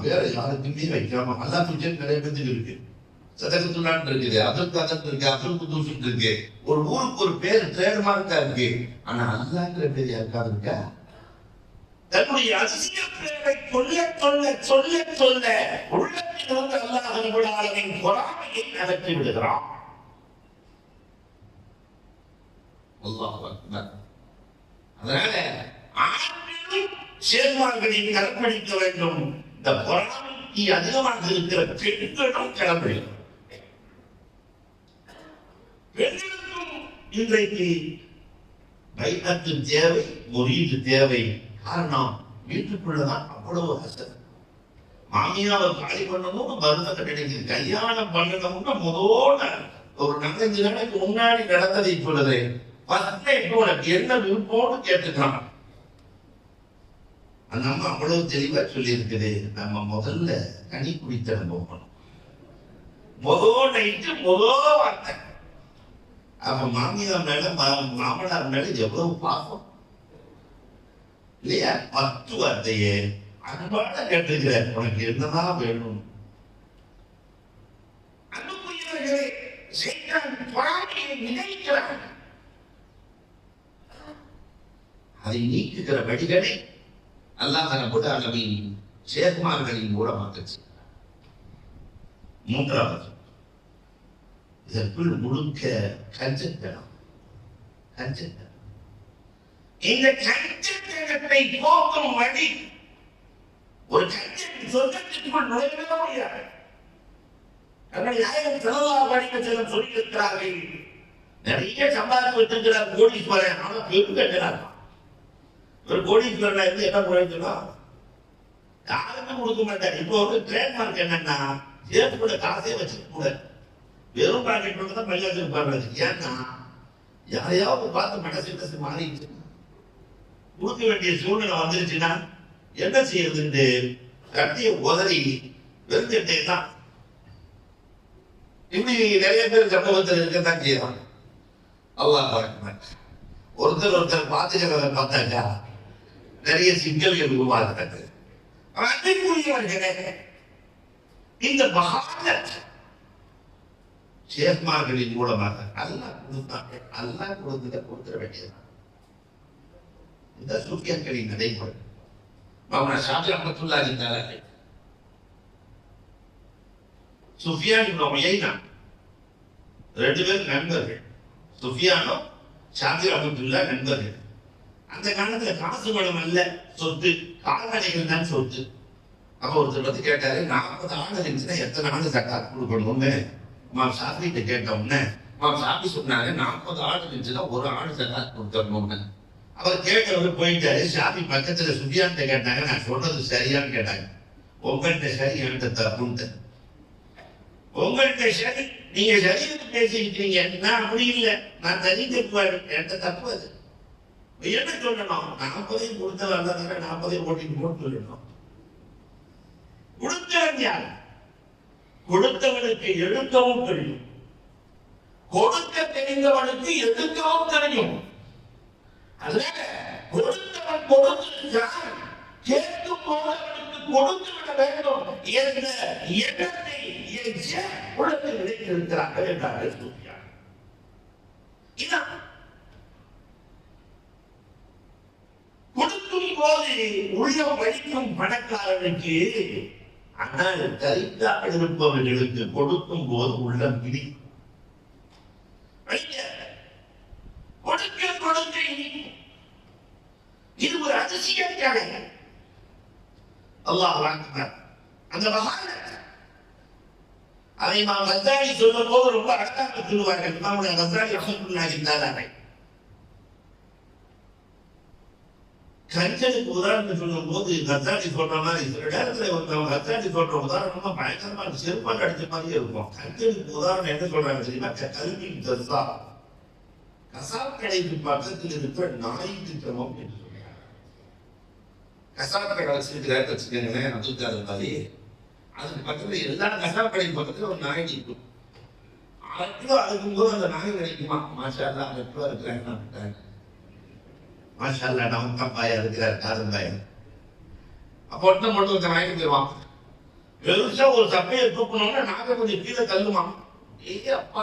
பேர யாருக்குமே வைக்காம அல்லாஹ் நிறைய பேருக்கு இருக்கு. சதகத்துல்லான் இருக்குது, அப்துல் கதர் இருக்கு, அப்துல் குதூஸ் இருக்கு. ஒரு ஊருக்கு ஒரு பேர் ட்ரேட்மார்க்கா இருக்கு. ஆனா அல்லாஹ்ங்கிற பேர் யாருக்காவது இருக்கா? தன்னுடைய அதிசய பேரை சொல்ல சொல்ல சொல்ல சொல்ல உள்ளத்திலிருந்து அல்லாஹ் ரப்பல் ஆலமீன் பொறாமையை அகற்றி விடுகிறான். அல்லாஹ் அக்பர். அதனால ஆண்களும் சேர்மார்களின் கடைப்பிடிக்க வேண்டும். இந்த பொறாமைக்கு அதிகமாக இருக்கிற பெண்களும் கடைப்பிடிக்கும். பெண்களுக்கும் இன்றைக்கு பைஅத்து தேவை, முரீது தேவை. காரணம் வீட்டுக்குள்ளதான் அவ்வளவு கஷ்டம். மாமியாவை காலி பண்ணணும்னு மருமக நினைக்குது. கல்யாணம் பண்ணணும்னு முதோட ஒரு 4-5 நாளைக்கு முன்னாடி நடந்ததை சொல்லுது. உனக்கு என்ன விருப்பம்னு கேட்டுக்கலாம். அந்த அம்மா அவ்வளவு தெளிவா சொல்லி இருக்குது. நம்ம முதல்ல கனி குடித்த போகணும். முதல் வார்த்தை. அப்ப மாமியார் மேல மாமனார் மேல எவ்வளவு பாசம் இல்லையா? 10 வார்த்தையே அன்பான கேட்டுக்கிற. உனக்கு என்னதான் வேணும்? அன்புக்குரியவர்களே, சைத்தான் பொறாமையை நினைக்கிறான். அதை நீக்குகிற வழிகளை அல்லாஹ் ரப்பல் ஆலமீன் சேர்மார்களின் மூலமாக்கச்சு. 3வது, இதற்குள் முழுக்க கஞ்சத்தனம். இந்த கஞ்சத்தனத்தை போக்கும் வழி ஒரு கஞ்சன் சொர்க்கத்திற்குள் நுழையவே முடியாது. நாயகம் ஸல்லல்லாஹு அலைஹி வஸல்லம் சொல்லியிருக்கிறார்கள், நிறைய சம்பாதித்து வச்சிருக்கிறார் கோடீஸ்வரன், ஆனால் பெருங்கட்டனார். ஒரு கோடீஸ்வரன் இருந்து என்ன குறைக்கணும்? யாருக்கும் கொடுக்க மாட்டார். இப்போ ஒரு ட்ரேட்மார்க் என்னன்னா, ஜேபுக்குள்ள காசே வச்சுக்க கூடாது, வெறும் பாக்கெட் மட்டும் தான் பள்ளியாச்சு பாடுறது. ஏன்னா யாரையாவது பார்த்து மனசு மாறிடுச்சு, கொடுக்க வேண்டிய சூழ்நிலை வந்துருச்சுன்னா என்ன செய்யறதுன்னு கட்டிய உதறி வெறுத்துட்டே தான். இப்படி நிறைய பேர் சம்பவத்தில் இருக்கத்தான் செய்யறாங்க. அல்லாஹ் ஒருத்தர் பார்த்துக்கிறத பார்த்தாக்கா நிறைய சிக்கல்கள் உருவாகிறது. இந்த மகான ஷேக்மார்களின் மூலமாக அல்லாஹ் கொடுத்தாங்க. அல்லாஹ் கொடுத்துட வேண்டியது. இந்த சூஃபியாக்களின் நடைமுறை. மௌலானா ஷாஃபி ரஹ்மத்துல்லாஹி தஆலா சுஃபியான் இப்னு உயைனா 2 பேர் நண்பர்கள். சுஃபியானும் ஷாஃபி ரஹ்மத்துல்லாஹி நண்பர்கள். அந்த காலத்துல காசு பணம் அல்ல சொத்து, கால்நடைகள் தான் சொத்து. அப்ப ஒருத்தர் பத்தி கேட்டாரு, 40 ஆடு இருந்துச்சுன்னா எத்தனை ஆடு ஜக்காத் கொடுக்கணும்னு மாம் ஷாஃபிட்ட கேட்ட உடனே மாம் ஷாஃபி சொன்னாரு, 40 ஆடு இருந்துச்சுன்னா ஒரு ஆடு ஜக்காத் கொடுக்கணும்னு. அவர் கேட்டவர் போயிட்டாரு. ஷாஃபி பக்கத்துல சுஃபியான்ட்ட கேட்டாங்க, நான் சொல்றது சரியான்னு கேட்டாங்க. உங்கள்கிட்ட சரி, என்கிட்ட தப்புன்ட்டு. உங்கள்கிட்ட சரி, நீங்க சரின்னு பேசிக்கிட்டீங்க, நான் அப்படி இல்லை, நான் தெரிஞ்சுக்குவாரு, என்கிட்ட தப்பு. அது என்ன சொல்லணும்? 40 கொடுத்தவன் அல்ல, 40 ஓட்டிட்டு போட்டு சொல்லணும். கொடுத்தவன் யார்? கொடுத்தவனுக்கு எடுக்கவும் தெரியும், கொடுக்க தெரிந்தவனுக்கு எடுக்கவும் தெரியும். அதனால கொடுத்தவன் கொடுத்திருக்கிறான், கேட்கும் போதவனுக்கு கொடுத்து விட வேண்டும் என்ற எண்ணத்தை உலகத்தில் நினைத்திருக்கிறார்கள் என்றார்கள் சூஃபியா. இதான் கொடுக்கும் போது உள்ளம் வலிக்கும் பணக்காரனுக்கு, ஆனால் கரிக்காக இருப்பவர்களுக்கு கொடுக்கும் போது உள்ளம் பிடி. கொடுக்க கொடுக்க இது ஒரு அதிசயம் தானே. அல்லாஹ் அக்பர். அந்த மகான அதை நாம் கஸ்ஸாலி சொல்லும் போது ரொம்ப அழகாக சொல்லுவார்கள். நம்முடைய கஸ்ஸாலி ரஹ்மத்துல்லாஹி தஆலா கஞ்சனுக்கு உதாரணம் சொல்லும் போது கஸ்ஸாலி சொல்ற மாதிரி சில நேரத்துல கஸ்ஸாலி சொல்ற உதாரணமா பயங்கரமா செருப்பால் அடிச்ச மாதிரியே இருக்கும். கஞ்சனுக்கு உதாரணம் என்ன சொல்றாங்க தெரியுமா? கல்வியின் தர்சா, கசாப் கடைக்கு பக்கத்தில் இருக்கிற நாய்க்கு கிரமம் என்று சொல்றாங்க. கசாப் கடை வச்சிருக்கிறேன் அதுக்காக மாதிரி அதுக்கு பக்கத்துல எல்லா கசாப் கடைக்கு பக்கத்துல ஒரு நாய் இருக்கும். 6 கிலோ அறுக்கும்போது அந்த நாய் கிடைக்குமா? மாஷா அல்லாஹ் 6 கிலோ இருக்கிறாங்க. மாஷா அல்லாஹ் நமக்கு பாயா இருக்கிறார் காதந்தாயம். அப்போ ஒருத்தன் மட்டும் ஒரு நாய்க்கு போயிடுவான். பெருசா ஒரு சப்பையை தூக்கணும்னா நாக்க கொஞ்சம் கீழே தள்ளுமா. ஏ அப்பா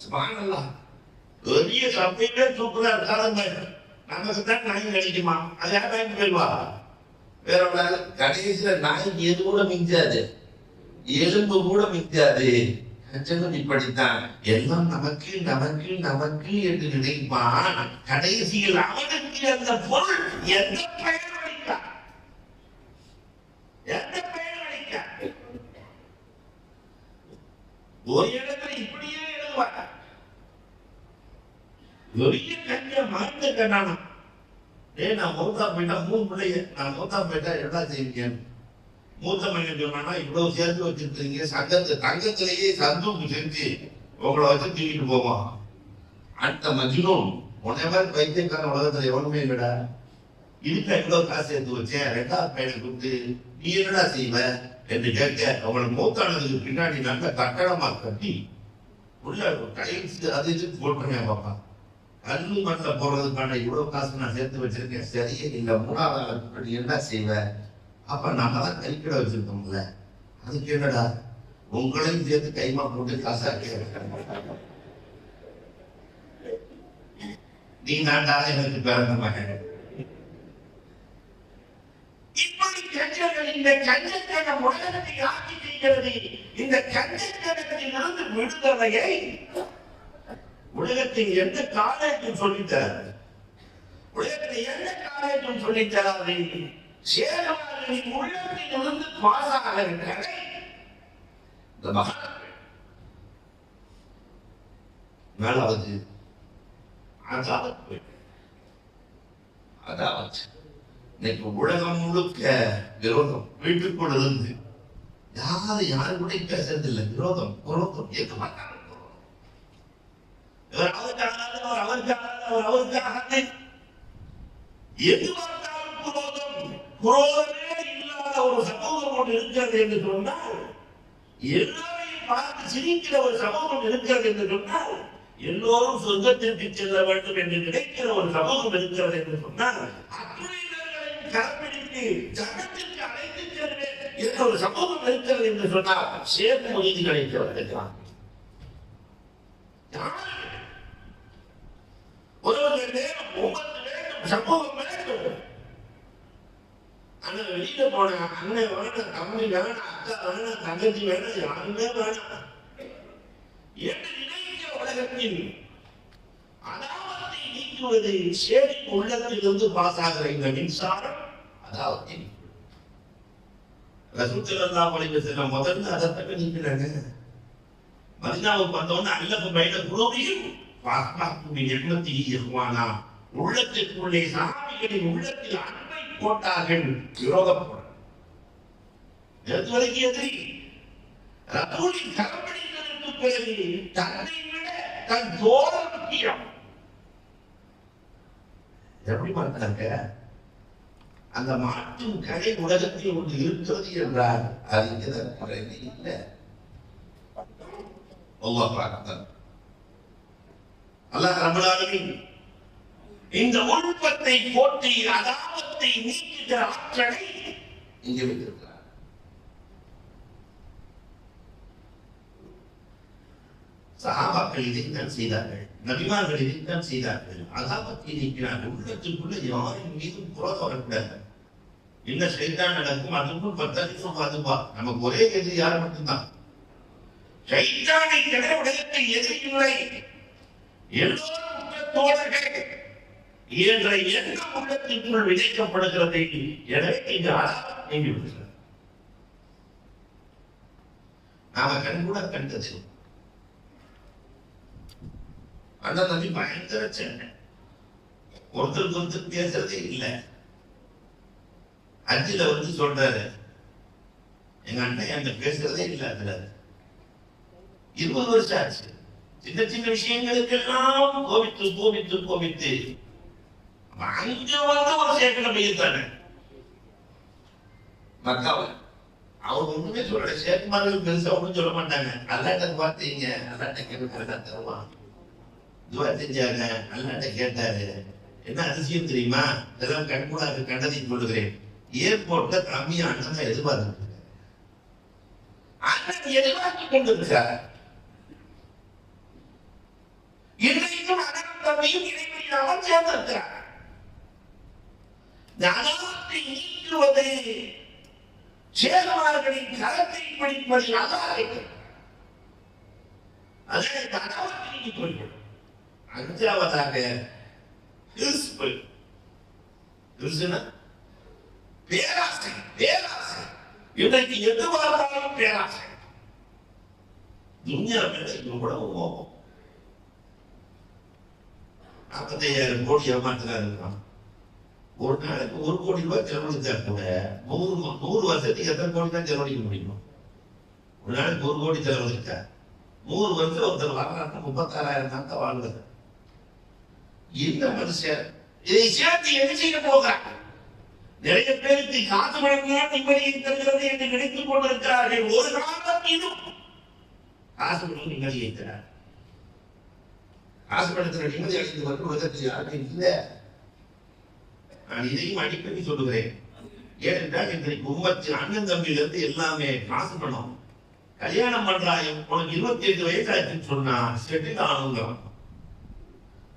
சுப்ஹானல்லாஹ், பெரிய சப்பையிலே தூக்குறார் காதந்தாயம். நமக்கு தான் நாய் கிடைக்குமா? அது யார் நாய்க்கு போயிடுவா? வேற கடைசியில நாய்க்கு எது கூட மிஞ்சாது, எலும்பு கூட மிஞ்சாது. கஞ்சனும் இப்படித்தான், எல்லாம் நமக்கு நமக்கு நமக்கு என்று நினைப்பான். கடைசியில் அவனுக்கு அந்த பொருள் எந்த பெயர் அளிக்க, எந்த பெயர் அளிக்க. ஒரு இடத்துல இப்படியே எழுதுவாங்க, பெரிய கஞ்ச மறந்து கண்ணானா, நான் மௌத்தா போயிட்டா 3 பிள்ளைய, நான் மௌத்தா போயிட்டா என்ன செய்வீங்க? மூத்த மகன் சொன்னா, இவ்வளவு சேர்த்து வச்சிருக்கீங்க, தங்கத்திலேயே சந்தூக்கு செஞ்சு உங்களை வச்சு தூக்கிட்டு போவான். அடுத்த மஜ்னூன், உன்னை மாதிரி பைத்தியக்காரன் உலகத்துல எவனுமே இல்லடா, இதுக்கு இவ்வளவு காசு சேர்த்து வச்சேன், 2வது பையனை கொடுத்து நீ என்னடா செய்வ என்று கேட்க, அவங்களுக்கு மூத்தானதுக்கு பின்னாடி நல்ல கட்டடமா கட்டி உள்ள டைல்ஸ் அது இது போட்டுருங்க பாப்பா. கல்லு மண்ணில் போடுறதுக்கான இவ்வளவு காசு நான் சேர்த்து வச்சிருக்கேன், சரியே இல்லை 3வது நீ என்ன செய்வ? அப்ப நம்ம தான் கைக்கிட வச்சிருக்கோம்ல, அதுக்கு என்னடா உங்களையும் சேர்த்து கைமா போட்டு காசா நீ நான்டா எனக்கு பிறந்த மகன். இப்படி கஞ்சர்கள் இந்த கஞ்சத்தனம் உலகத்தை ஆட்சி செய்கிறது. இந்த கஞ்சத்தனத்திலிருந்து விடுதலையை உலகத்தின் எந்த காலேஜும் சொல்லித்தராது, உலகத்தில் எந்த காலேஜும் சொல்லித்தராது. சேகவாரின் உள்ளத்தில் இருந்து பாசாக இருக்கிற இந்த மகன் 4வது அதாவது இன்னைக்கு உலகம் முழுக்க விரோதம். வீட்டுக்குள்ள இருந்து யாரு கூட பேசுறது இல்லை, விரோதம் விரோதம் கேட்க மாட்டாங்க. அவருக்காக எது பார்த்தாலும் குரோதம். குரோதமே இல்லாத ஒரு சமூகம் ஒன்று இருக்கிறது என்று சொன்னால், எல்லாரையும் பார்த்து சிரிக்கிற ஒரு சமூகம் இருக்கிறது என்று சொன்னால், எல்லோரும் சொர்க்கத்திற்கு செல்ல வேண்டும் என்று நினைக்கிற ஒரு சமூகம் இருக்கிறது என்று சொன்னால், அத்துணையர்களையும் கரப்பிடித்து ஜகத்திற்கு அழைத்து செல்வேன் என்ற ஒரு சமூகம் இருக்கிறது என்று சொன்னால், சேர்ப்பு நீதிகளை வருகிறான். ஒருவர்கள் நேரம் உமக்கு வேண்டும், சமூகம் வேண்டும். ஆனா வெளியில போன அண்ணன் வேணும், தம்பி வேணும், அக்கா வேணும், தங்கச்சி வேணும், யாருமே வேணும் என்று நினைக்கிற உலகத்தில் அதாவத்தை நீக்குவது சேரி உள்ளத்திலிருந்து பாசாகிற இந்த மின்சாரம் அதாவத்தை ரசூல் ஸல்லல்லாஹு அலைஹி வஸல்லம் முதல்ல அதற்கு நீக்கிறாங்க. மதீனாவுக்கு வந்தோன்னு அல்லஃப பைன குலூபிஹிம் வஅஸ்பஹு பிநிஅமத்திஹி இஹ்வானா, உள்ளத்திற்குள்ளே சஹாபிகளின் உள்ளத்தில் அன்பை போட்டார்கள், விரோதப்போட வரைக்கும் எதிரி. ரசூலின் கரப்பிடித்ததற்கு பிறகு தன்னை விட தன் தோழர் முக்கியம். எப்படி பார்த்தாங்க? அந்த மாற்றும் கடை உலகத்தில் ஒன்று இருக்கிறது என்றால் அது இங்கதான் குறைவே இல்லை. அல்லாஹ் ரப்பல் ஆலமீன் இந்த உள்பத்தை போற்றி அதாவத்தை நீக்குகிற ஆற்றலை இங்கே வைத்திருக்கிறார். சஹாபாக்கள் இதைத்தான் செய்தார்கள், நபிமார்கள் இதைத்தான் செய்தார்கள். அதாவத்தை நீக்கிறார்கள். உள்ளத்துக்குள்ள யாரின் மீதும் புறம் வரக்கூடாது. என்ன சைத்தான் நடக்கும், அதுக்கும் 10 நிமிஷம் அதுவா. நமக்கு ஒரே எதிரி யார் மட்டும்தான், சைத்தானை தவிர உலகத்தில் எதிரி இல்லை. எல்லோரும் தோழர்கள் என்ற எண்ணம் உள்ளத்திற்குள் விதைக்கப்படுகிறது. எனவே இந்த அதாவத் நீங்கிவிடுகிறது. நாம கண்கூட கண்டது அண்ணன் நபி பயங்கர சண்டை, ஒருத்தருக்கு ஒருத்தர் பேசுறதே இல்லை. அஞ்சில வந்து சொல்றாரு, எங்க அண்ணன் என்கிட்ட பேசுறதே இல்லை. அதுல 20 வருஷம் ஆச்சு. சின்ன சின்ன விஷயங்களுக்கெல்லாம் கோபித்து கோபித்து கோபித்து அங்க வந்து ஒரு சேக்கல பையத்தானே மக்காவை. அவங்க ஒண்ணுமே சொல்ற, சேக்குமார்கள் பெருசா ஒண்ணும் சொல்ல மாட்டாங்க. அல்லாட்ட பார்த்தீங்க, அல்லாட்ட கேட்க தருவான். துவா செஞ்சாங்க, அல்லாட்ட கேட்டாரு. என்ன அதிசயம் தெரியுமா? இதெல்லாம் கண்கூட கண்டதை சொல்லுகிறேன். ஏர்போர்ட்ல கம்மியா அண்ணன் எதிர்பார்த்து அண்ணன் எதிர்பார்த்து கொண்டிருக்கிறார். இன்றைக்கும் அண்ணனும் தம்பியும் இடைவெளியாமல் சேர்ந்திருக்கிறார். அதாவத்தை நீக்கி நீக்குவது சேகமார்களின் கரத்தை பிடிப்பது நல்லா இருக்கும். அதை கணவன் நீக்கி கொள்ளும். அஞ்சாவதாக கிறிஸ்து பேராசை. பேராசை இன்றைக்கு எது பார்த்தாலும் பேராசை. துன்யா மேல கூட கோபம். 45,000 கோடி ஏமாத்துறாரு. ஒரு நாளைக்கு 1 கோடி ரூபாய் செலவழித்தா கூட 100 வருஷத்துக்கு எத்தனை கோடி தான் செலவழிக்க முடியும்? ஒரு நாளைக்கு 1 கோடி செலவழித்தா 100 வருஷம் ஒருத்தர் வரலாற்று 36,000 தான் வாழ்வது. இந்த மனுஷன் இதை சேர்த்து என்ன செய்ய போகிறார்? நிறைய பேருக்கு காசு வழங்கினால் நிம்மதியை தருகிறது என்று நினைத்துக் கொண்டிருக்கிறார்கள். ஒரு காலம் இதுவும் காசு வழங்கி நிம்மதியை தரார். காசு படத்துல நிம்மதி அடைந்து வந்து உலகத்தில் யாருக்கும் இல்லை. நான் இதையும் அடிக்கடி சொல்லுகிறேன். ஏனென்றால் இன்றைக்கு குடும்பத்தில் அண்ணன் தம்பியிலிருந்து எல்லாமே காசு பணம். கல்யாணம் பண்றாயும் உனக்கு 28 வயசாச்சுன்னு சொன்னா செட்டில் ஆணுங்கிறோம்.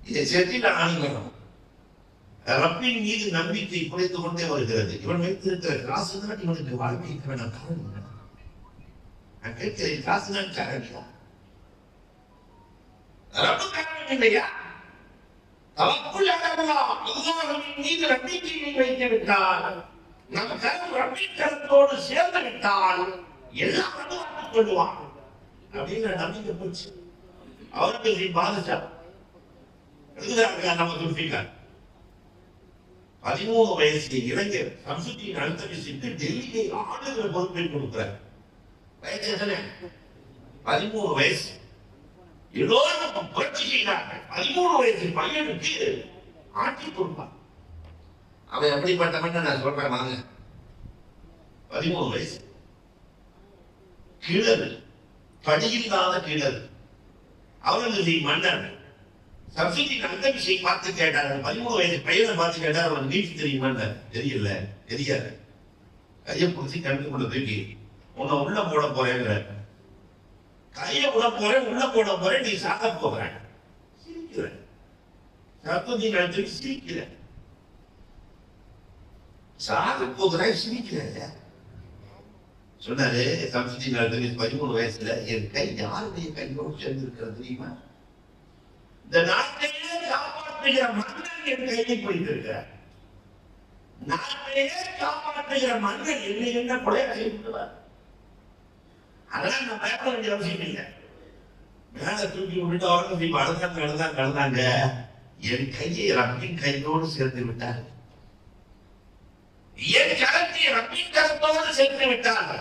இதை செட்டில் ஆணுங்கிறோம். ரப்பின் மீது நம்பிக்கை குறைத்துக் கொண்டே வருகிறது. இவன் வைத்திருக்கிற காசு தான் இவனுக்கு வாழ்க்கைக்கான காரணம். நான் கேட்கிறேன், காசு தான் காரணியா? ரப்பு காரணம் இல்லையா? தவக்குள் அல்லாஹ்வின் மீது நம்பிக்கையை வைத்து விட்டால், நம் கரம் ரப்பின் கரத்தோடு சேர்ந்து விட்டால் எல்லாம் அனுபவித்துக் கொள்வான் அப்படின்னு நம்பிக்கை போச்சு. அவருக்கு பாதிச்சா நம்ம சொல்லிட்டார். 13 வயசு இளைஞர் சம்சுத்தின் அழுத்தத்தை சென்று டெல்லியை ஆளுகிற பொறுப்பை கொடுக்கிறார். வயசு எத்தனை? 13 வயசு. எல்லோரும் புரட்சி செய்தார்கள். 13 வயசு பையனுக்கு ஆட்சி கொடுப்பார். அவன் எப்படிப்பட்டவன் நான் சொல்றேன் வாங்க. 13 வயசு கிழறு, படியில்லாத கிழறு. அவர்களுடைய மன்னர் சப்சிடியின் அந்த விஷயம் பார்த்து கேட்டார். 13 வயசு பையனை பார்த்து கேட்டார், அவன் நீட்டி தெரியுமா? தெரியல. தெரியாது. கையை பிடிச்சி கண்டு கொண்டு தூக்கி உன்னை உள்ள போட போறேங்கிற. கையை விட போறேன், உள்ள போட போறேன், நீ சாக போகிற. சிரிக்கிற சப்தி நடத்தி சிரிக்கிற. சாக போகிற சிரிக்கிற சொன்னாரு. சப்சிடி நடத்தி 13 வயசுல என் கை யாருடைய கையோடு சேர்ந்திருக்கிறது தெரியுமா? இந்த நாட்டையே காப்பாற்றுகிற மன்னன் என் கையை போயிருக்கிறார். நாட்டையே காப்பாற்றுகிற மன்னன் என்னை என்ன கொலை செய்துள்ளார். அதெல்லாம் நான் பயப்பட வேண்டிய அவசியம் இல்லை. மேல தூக்கி விட்டு அவர்கள் நடந்தாங்க. என் கையை ரப்பின் கையோடு சேர்த்து விட்டார். என் கரத்தை ரப்பின் கரத்தோடு சேர்த்து விட்டார்.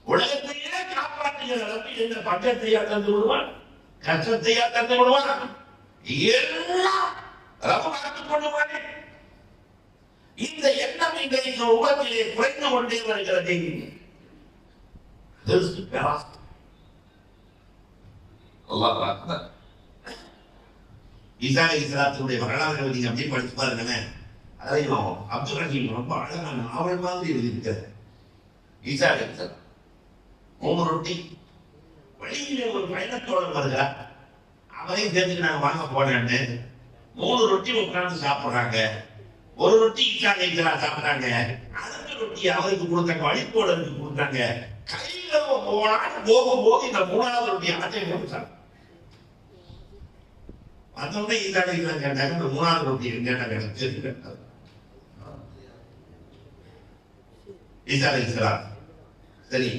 உலகத்தையே காப்பாற்றுகிற ரப்பி என்ற பட்டத்தையா தந்து விடுவான், கஷ்டத்தையா தந்து விடுவான். எல்லாம் ரப்ப பார்த்துக் கொள்ளுவானே. இந்த எண்ணம் இன்றைக்கு உலகத்திலே குறைந்து கொண்டே வருகிறது. ஈசா அலைஹிஸ்ஸலாத்துடைய வரலாறுகளை நீங்க அப்படியே படிச்சு பாருங்க. அதையும் அப்துல் ரஹீம் ரொம்ப அழகான நாவல் மாதிரி எழுதியிருக்கிறார். ஈசா அலைஹிஸ்ஸலாம் 3 ரொட்டி. வழியிலே ஒரு பயணத்தோடு வருகிறார். அவரையும் தெரிஞ்சு நாங்க வாங்க போனேன்னு 3 ரொட்டி உட்கார்ந்து சாப்பிடுறாங்க. ஒரு ரொட்டி ஈசா அலைஹிஸ்ஸலாம் சாப்பிட்டாங்க. அடுத்த ரொட்டி அவருக்கு கொடுத்தாங்க, வழித்தோழருக்கு கொடுத்தாங்க. கையில போனான்னு போக இந்த 3வது ரொட்டி அடைச்சி கொடுத்தாங்க. மற்றவங்க ஈசா அலைஹிஸ்ஸலாம் கேட்டாங்க, இந்த 3வது ரொட்டி கேட்டாங்க. ஈசா அலைஹிஸ்ஸலாம் சரி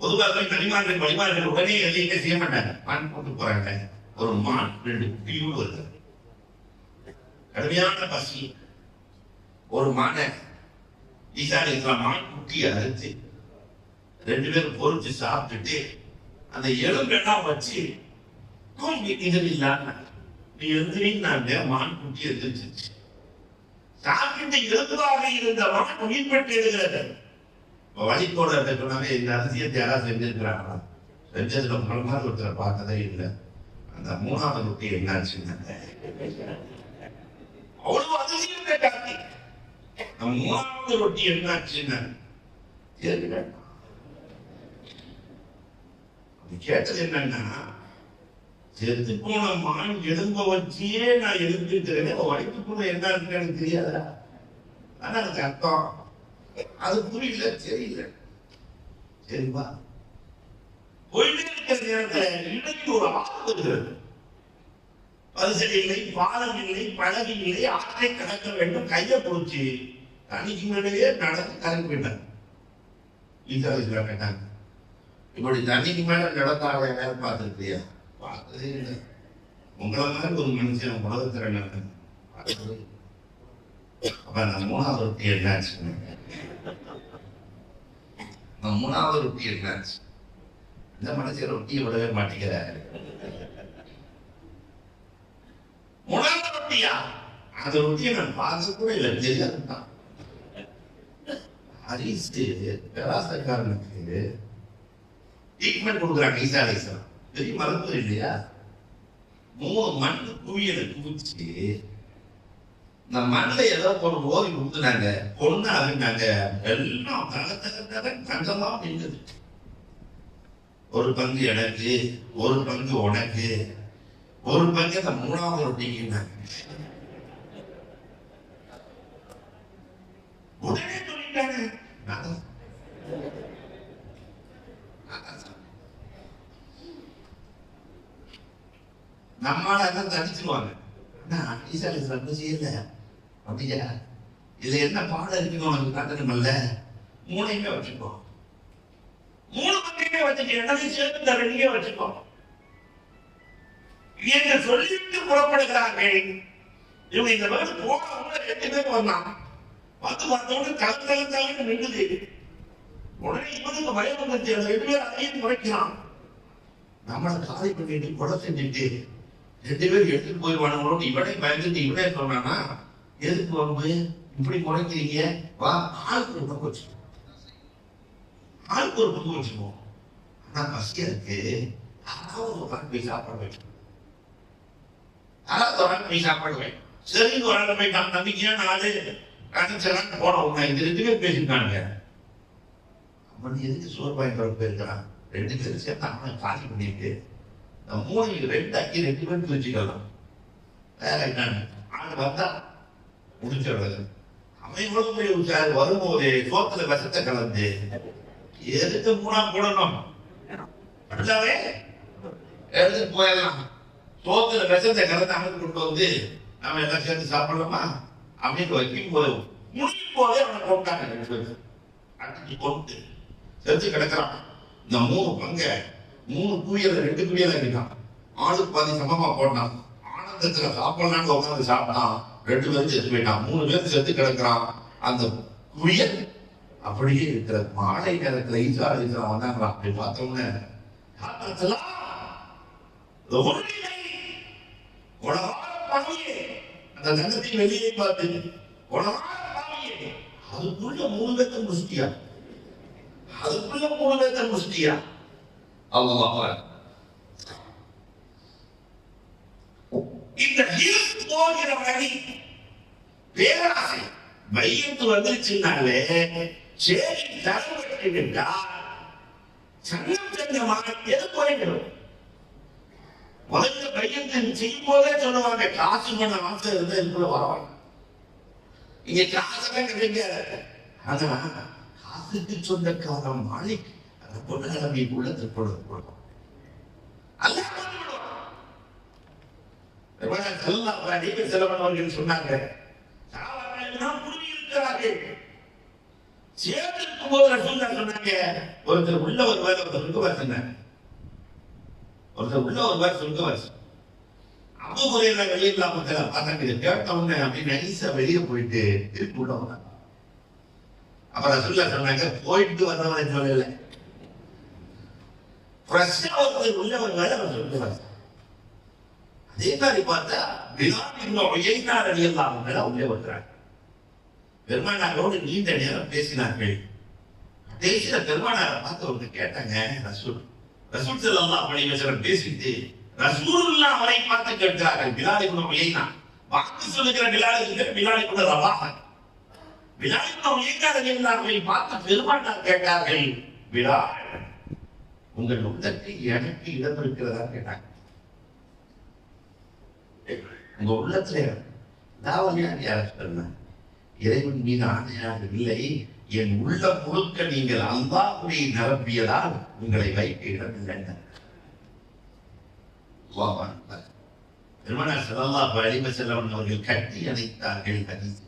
பொதுவாக வழிமார்கள் உடனே எதையுமே செய்ய மாட்டாங்க. மான் போட்டு போறாங்க. ஒரு மான் 2 குட்டியோடு வருது. கடுமையான பசி. ஒரு மான ஈசா அலைஹிஸ்ஸலாம் மான் குட்டியை அறுத்து 2 பேரும் பொறிச்சு சாப்பிட்டுட்டு அந்த எலும்பெல்லாம் வச்சு இல்லாம நீ எந்திரின்னாங்க. மான் குட்டி எந்திரிச்சிருச்சு. சாப்பிட்டு எலும்பாக இருந்த மான் உயிர் பெற்று எழுகிறது. வழித்தோட சொன்னாவே இந்த அதிசயத்தை யாராவது செஞ்சிருக்கிறாங்களா? செஞ்சதுல மூலமாக ஒருத்தர் பார்த்ததே இல்லை. அந்த 3வது ரொட்டி என்னாச்சுன்னு அவ்வளவு அதிசயத்தை காட்டி 3வது ரொட்டி என்னாச்சுன்னு கேட்டது என்னன்னா, செத்து போன மான் எலும்ப வச்சியே நான் எழுந்துக்கிறேன். வழிக்கு போன என்ன இருக்கு எனக்கு தெரியாதா? ஆனா எனக்கு அர்த்தம் அது புரியல, தெரியல. சரிப்பா, போயிட்டே இருக்கிற நேரத்தில் இன்னைக்கு ஒரு ஆபத்து இருக்கிறது. பரிசல் இல்லை, பாலம் இல்லை, பழகு இல்லை, ஆற்றை கடக்க வேண்டும். கையை பிடிச்சி தனிக்கு மேலேயே நடந்து கலந்து போயிட்டாங்க. ஈசால கேட்டாங்க, இப்படி தண்ணிக்கு மேல நடந்தாங்க எல்லாரும் பார்த்துருக்கியா? பார்த்ததே இல்லை. உங்களை மாதிரி ஒரு மனுஷன் உலகத்தில் நடந்தது அப்ப நான் மூணாவது ரொட்டி என்னாச்சு? மூணாவது ரொட்டி என்னாச்சு? இந்த மனுஷன் ரொட்டியை விடவே மாட்டேங்கிறாரு. மூணாவது ரொட்டியா? அந்த ரொட்டியை நான் பார்க்க கூட இல்லை, தெரியாதுதான். அரிசி பேராசக்காரனுக்கு ட்ரீட்மெண்ட் கொடுக்குறாங்க. ஈசா அலைஹிஸ்ஸலாம் பெரிய மருத்துவம் இல்லையா? 3 மண் குவியலை குவிச்சு இந்த மண்ணில் ஏதோ ஒரு ஓதி கொடுத்துனாங்க, கொண்டு அழுந்தாங்க. எல்லாம் தங்கெல்லாம் நின்றுது. ஒரு பங்கு எனக்கு, ஒரு பங்கு உனக்கு, ஒரு பங்கு அந்த மூணாவது ரொட்டிக்குனாங்க. உடனே சொல்லிட்டாங்க, நம்மளால எல்லாம் தடிச்சிருவாங்க. செய்யல அப்படியா? இதுல என்ன பாடம் இருக்குன்னு உனக்கு காட்டணுமல்ல, 3ஐயுமே வச்சுக்கோ. 3 பங்கையுமே வச்சுக்க, என்னையும் சேர்த்து தரணியே வச்சுக்கோ என்று சொல்லிவிட்டு புறப்படுகிறார்கள். இவங்க இந்த மாதிரி போனவங்க 2 பேர் வந்தான். பார்த்தோன்னு தகவல் நின்றுது. உடனே இவனுக்கு பயம் வந்துச்சு. அந்த 2 பேர் அதையும் குறைக்கிறான். நம்மளை காலை பண்ணிட்டு கொலை செஞ்சுட்டு 2 பேர் எடுத்துட்டு போயிடுவானுங்களோட இவனே பயந்துட்டு இவனே சொன்னானா, எதுக்கு வந்து இப்படி குறைக்கிறீங்க? வா, ஆளுக்கு ஒரு பங்கு வச்சுக்கோ, ஆளுக்கு ஒரு பங்கு வச்சுக்குவோம். ஆனா பசியா இருக்கு, யாராவது ஒரு பங்கு போய் சாப்பாடு வைக்கணும், யாராவது ஒரு ஆள் போய் சாப்பாடு வைக்கணும். சரின்னு ஒரு ஆள் போயிட்டான். நம்பிக்கையான ஆளு கணிச்சலான்னு போனவங்க இந்த 2 பேர் பேசியிருக்காங்க. அவன் எதுக்கு சோறு வாங்கிட்டு போயிருக்கிறான்? 2 பேரும் சேர்த்து அவனை காலி பண்ணிட்டு 3 2 ஆக்கி 2 பேரும் பிரிச்சுக்கலாம். வேற என்னன்னு ஆள் வந்தா முடிச்சிடுறது. அவன் இவ்வளவு போய் விட்டாரு. வரும்போது சோத்துல விஷத்தை கலந்து எதுக்கு 3ஆம் போடணும்? ஃபுல்லாவே எடுத்துட்டு போயிடலாம். சோத்துல விஷத்தை கலந்து அவனுக்கு கொண்டு வந்து நம்ம எல்லாம் சேர்ந்து சாப்பிடலாமா அப்படின்னு வைக்கும் போது முடியும் போதே அவனை கொண்டாங்க. அடிச்சு கொண்டு செஞ்சு கிடக்கிறான். இந்த 3 பங்கை 3 குவியல 2 குவியல இருக்கான். ஆளுக்கு பாதி சமமா போட்டான். ஆனந்தத்துல சாப்பிடலான்னு உட்காந்து சாப்பிட்டான். 2 பேரும் செத்து போயிட்டான். 3 பேரும் செத்து கிடக்கிறான். அந்த குவியல் அப்படியே இருக்கிற மாலை நேரத்துல ஈசா அலைஹிஸ்ஸலாம் வந்தாங்களா? அப்படி பார்த்தோம்னா அந்த தங்கத்தின் வெளியே பார்த்து அதுக்குள்ள 3 பேர்த்த முஸ்டியா, அதுக்குள்ள 3 பேர்த்த முஸ்டியா. அல்லாஹ் இந்த போகிற வழி பேராசை மையத்து வந்துருச்சுனாலே சரி தரப்பட்டு சங்கம் சங்கமாக எது போயிடும். முதல்ல மையத்தின் செய்யும் போதே சொல்லுவாங்க, காசு பண்ண ஆசை இருந்தா இதுக்குள்ள வரவாங்க. இங்க காசெல்லாம் கிடைக்காது. ஆனா காசுக்கு சொந்தக்காரன் மாலிக் அந்த பொண்ணு கிளம்பிக்குள்ள திருப்பணம் கொடுக்கும். செலவர்கள் சொன்னாங்க, சேர்த்திருக்கும் போது சொன்னாங்க, ஒருத்தர் உள்ள ஒரு வேலை சொல்லுவார் சொன்னாங்க, ஒருத்தர் உள்ள ஒரு வேலை சொல்லுவார். அப்போ முறையில வெளியில்லாம பார்த்தாங்க. இதை கேட்டவுடனே அப்படின்னு நைஸா வெளியே போயிட்டு திருப்பி உள்ள வந்தாங்க. அப்புறம் சொன்னாங்க, போயிட்டு வந்தவன் சொல்லல, ஒருத்தர் உள்ள ஒரு வேலை சொல்லுவார். அதே மாதிரி பார்த்தா பிலால் உள்ளே வருகிறாங்க. பெருமானாரோடு நீண்ட நேரம் பேசினார்கள். பேசின பெருமானாரை பார்த்து ஒன்று கேட்டாங்க. ரசூல் ஸல்லல்லாஹு அலைஹி வஸல்லம் பேசிட்டு ரசூலுல்லாஹ் அவரை பார்த்து கேட்கிறார்கள், பிலால் இப்னு உயைனா வாக்கு சொல்லுகிற பிலால் இப்னு ரவாஹ். பிலால் இப்னு உயைனா ரலியல்லாஹு பார்த்து பெருமானார் கேட்டார்கள், பிலால் உங்கள் உள்ளத்தில் எனக்கு இடம் இருக்கிறதா கேட்டாங்க. உங்க உள்ளத்துல நான் யார சொன்னேன், இறைவன் மீது ஆணையாக இல்லை, என் உள்ள முழுக்க நீங்கள் அல்லாஹ்வை நிரப்பியதால் உங்களை வைக்க இடமில்லை. பெருமானார் ஸல்லல்லாஹு அலைஹி வஸல்லம் அவர்கள் கட்டி அணைத்தார்கள் ஹதீஸ்.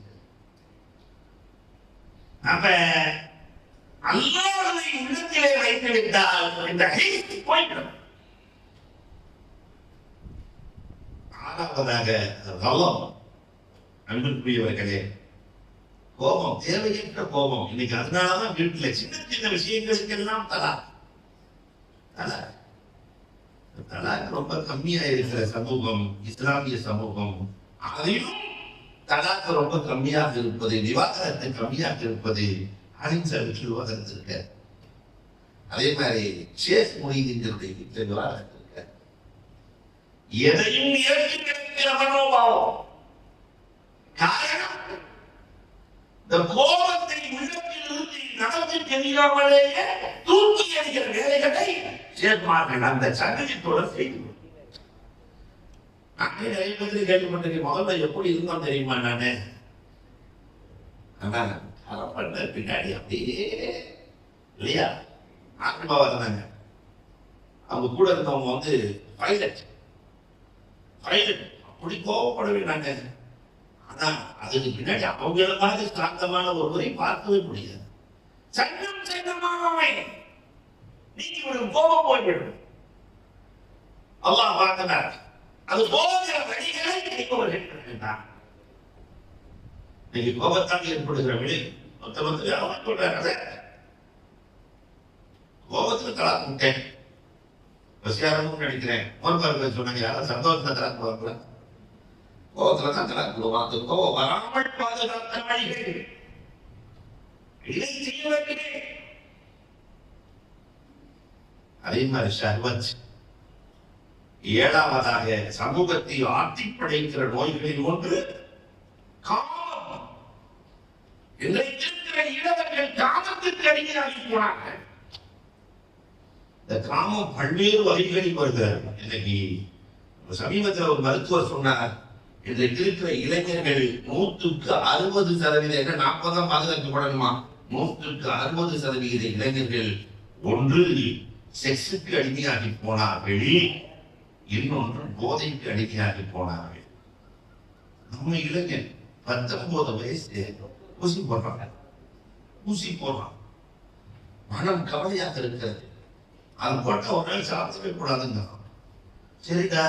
அப்ப அல்லாஹ்வை உள்ளத்திலே வைத்து விட்டால் இந்த ஹதீஸ் போய்விடும். ஆறாவதாக கவலம். அன்புக்குரியவர்களே, கோபம், தேவையற்ற கோபம். இன்னைக்கு அதனாலதான் வீட்டுல சின்ன சின்ன விஷயங்களுக்கெல்லாம் தலாக் ரொம்ப கம்மியா இருக்கிற சமூகம் இஸ்லாமிய சமூகம். அதையும் தலாக் ரொம்ப கம்மியாக இருப்பது, விவாகரத்து கம்மியாக இருப்பது அலிம்சருக்கு விவாகரத்து இருக்க. அதே மாதிரி ஷேக் முஹிதீன்களுடைய வீட்டில் விவாகரத்து இருக்க. எதையும் ஏற்று கிடைக்கிற மனோபாவம். காரணம், இந்த கோபத்தை உள்ளத்திலிருந்து நடந்து தெரியாமலேயே தூக்கி எறிகிற வேலைகளை சேர்மார்கள் அந்த சங்கத்தோட செய்து. நானே நிறைய பேர் கேள்விப்பட்டிருக்கேன். முதல்ல எப்படி இருந்தோம் தெரியுமா? நானு பண்ண பின்னாடி அப்படியே இல்லையா ஆத்மாவா இருந்தாங்க. அவங்க கூட இருந்தவங்க வந்து பைலட் அப்படி கோபப்படவே நாங்க. ஆனா அதுக்கு பின்னாடி அவங்கள மாதிரி சாந்தமான ஒருவரை பார்க்கவே முடியாது. சங்கமாகவே நீங்க ஒரு கோபம் போய்விடும். அல்லாஹ் பார்க்கிறார். அது போகிற வழிகளை கிடைப்பவர்கள். நீங்க கோபத்தால் ஏற்படுகிற விலை மொத்தமொத்தம் அவன் சொல்றாரு. கோபத்துல தலாக் விட்டேன் பசியாரமும் நினைக்கிறேன். மோர்பார்கள் சொன்னாங்க, யாராவது சந்தோஷத்தை தலாக் போவாங்களா? கோபத்துல தான் தலாக் போடுவான். அந்த கோபம் வராமல் பாதுகாக்க வழிகள் இதை செய்ய வைக்கிறேன். அதே மாதிரி ஷஹ்வத். ஏழாவதாக சமூகத்தை ஆட்டி படைக்கிற நோய்களில் ஒன்று காமம். இன்றைக்கு இருக்கிற இளவர்கள் காமத்துக்கு அடிமையாகி போனார்கள். இந்த காமம் பல்வேறு வகைகளில் வருகிறார். இன்னைக்கு சமீபத்தில் ஒரு மருத்துவர் சொன்னார், இன்றைக்கு இருக்கிற இளைஞர்கள் 100% 40 பாதுகாக்கப்படணுமா? 160% இளைஞர்கள் ஒன்று செக்ஸுக்கு அடிமையாகி போனார்கள், இன்னொன்று போதைக்கு அடிமையாகி போனார்கள். நம்ம இளைஞர் 19 வயசு ஊசி போடுறாங்க. மனம் கவலையாக இருக்கிறது. அது போட்ட ஒரு நாள் சாப்பிடவே கூடாதுங்க. சரிடா,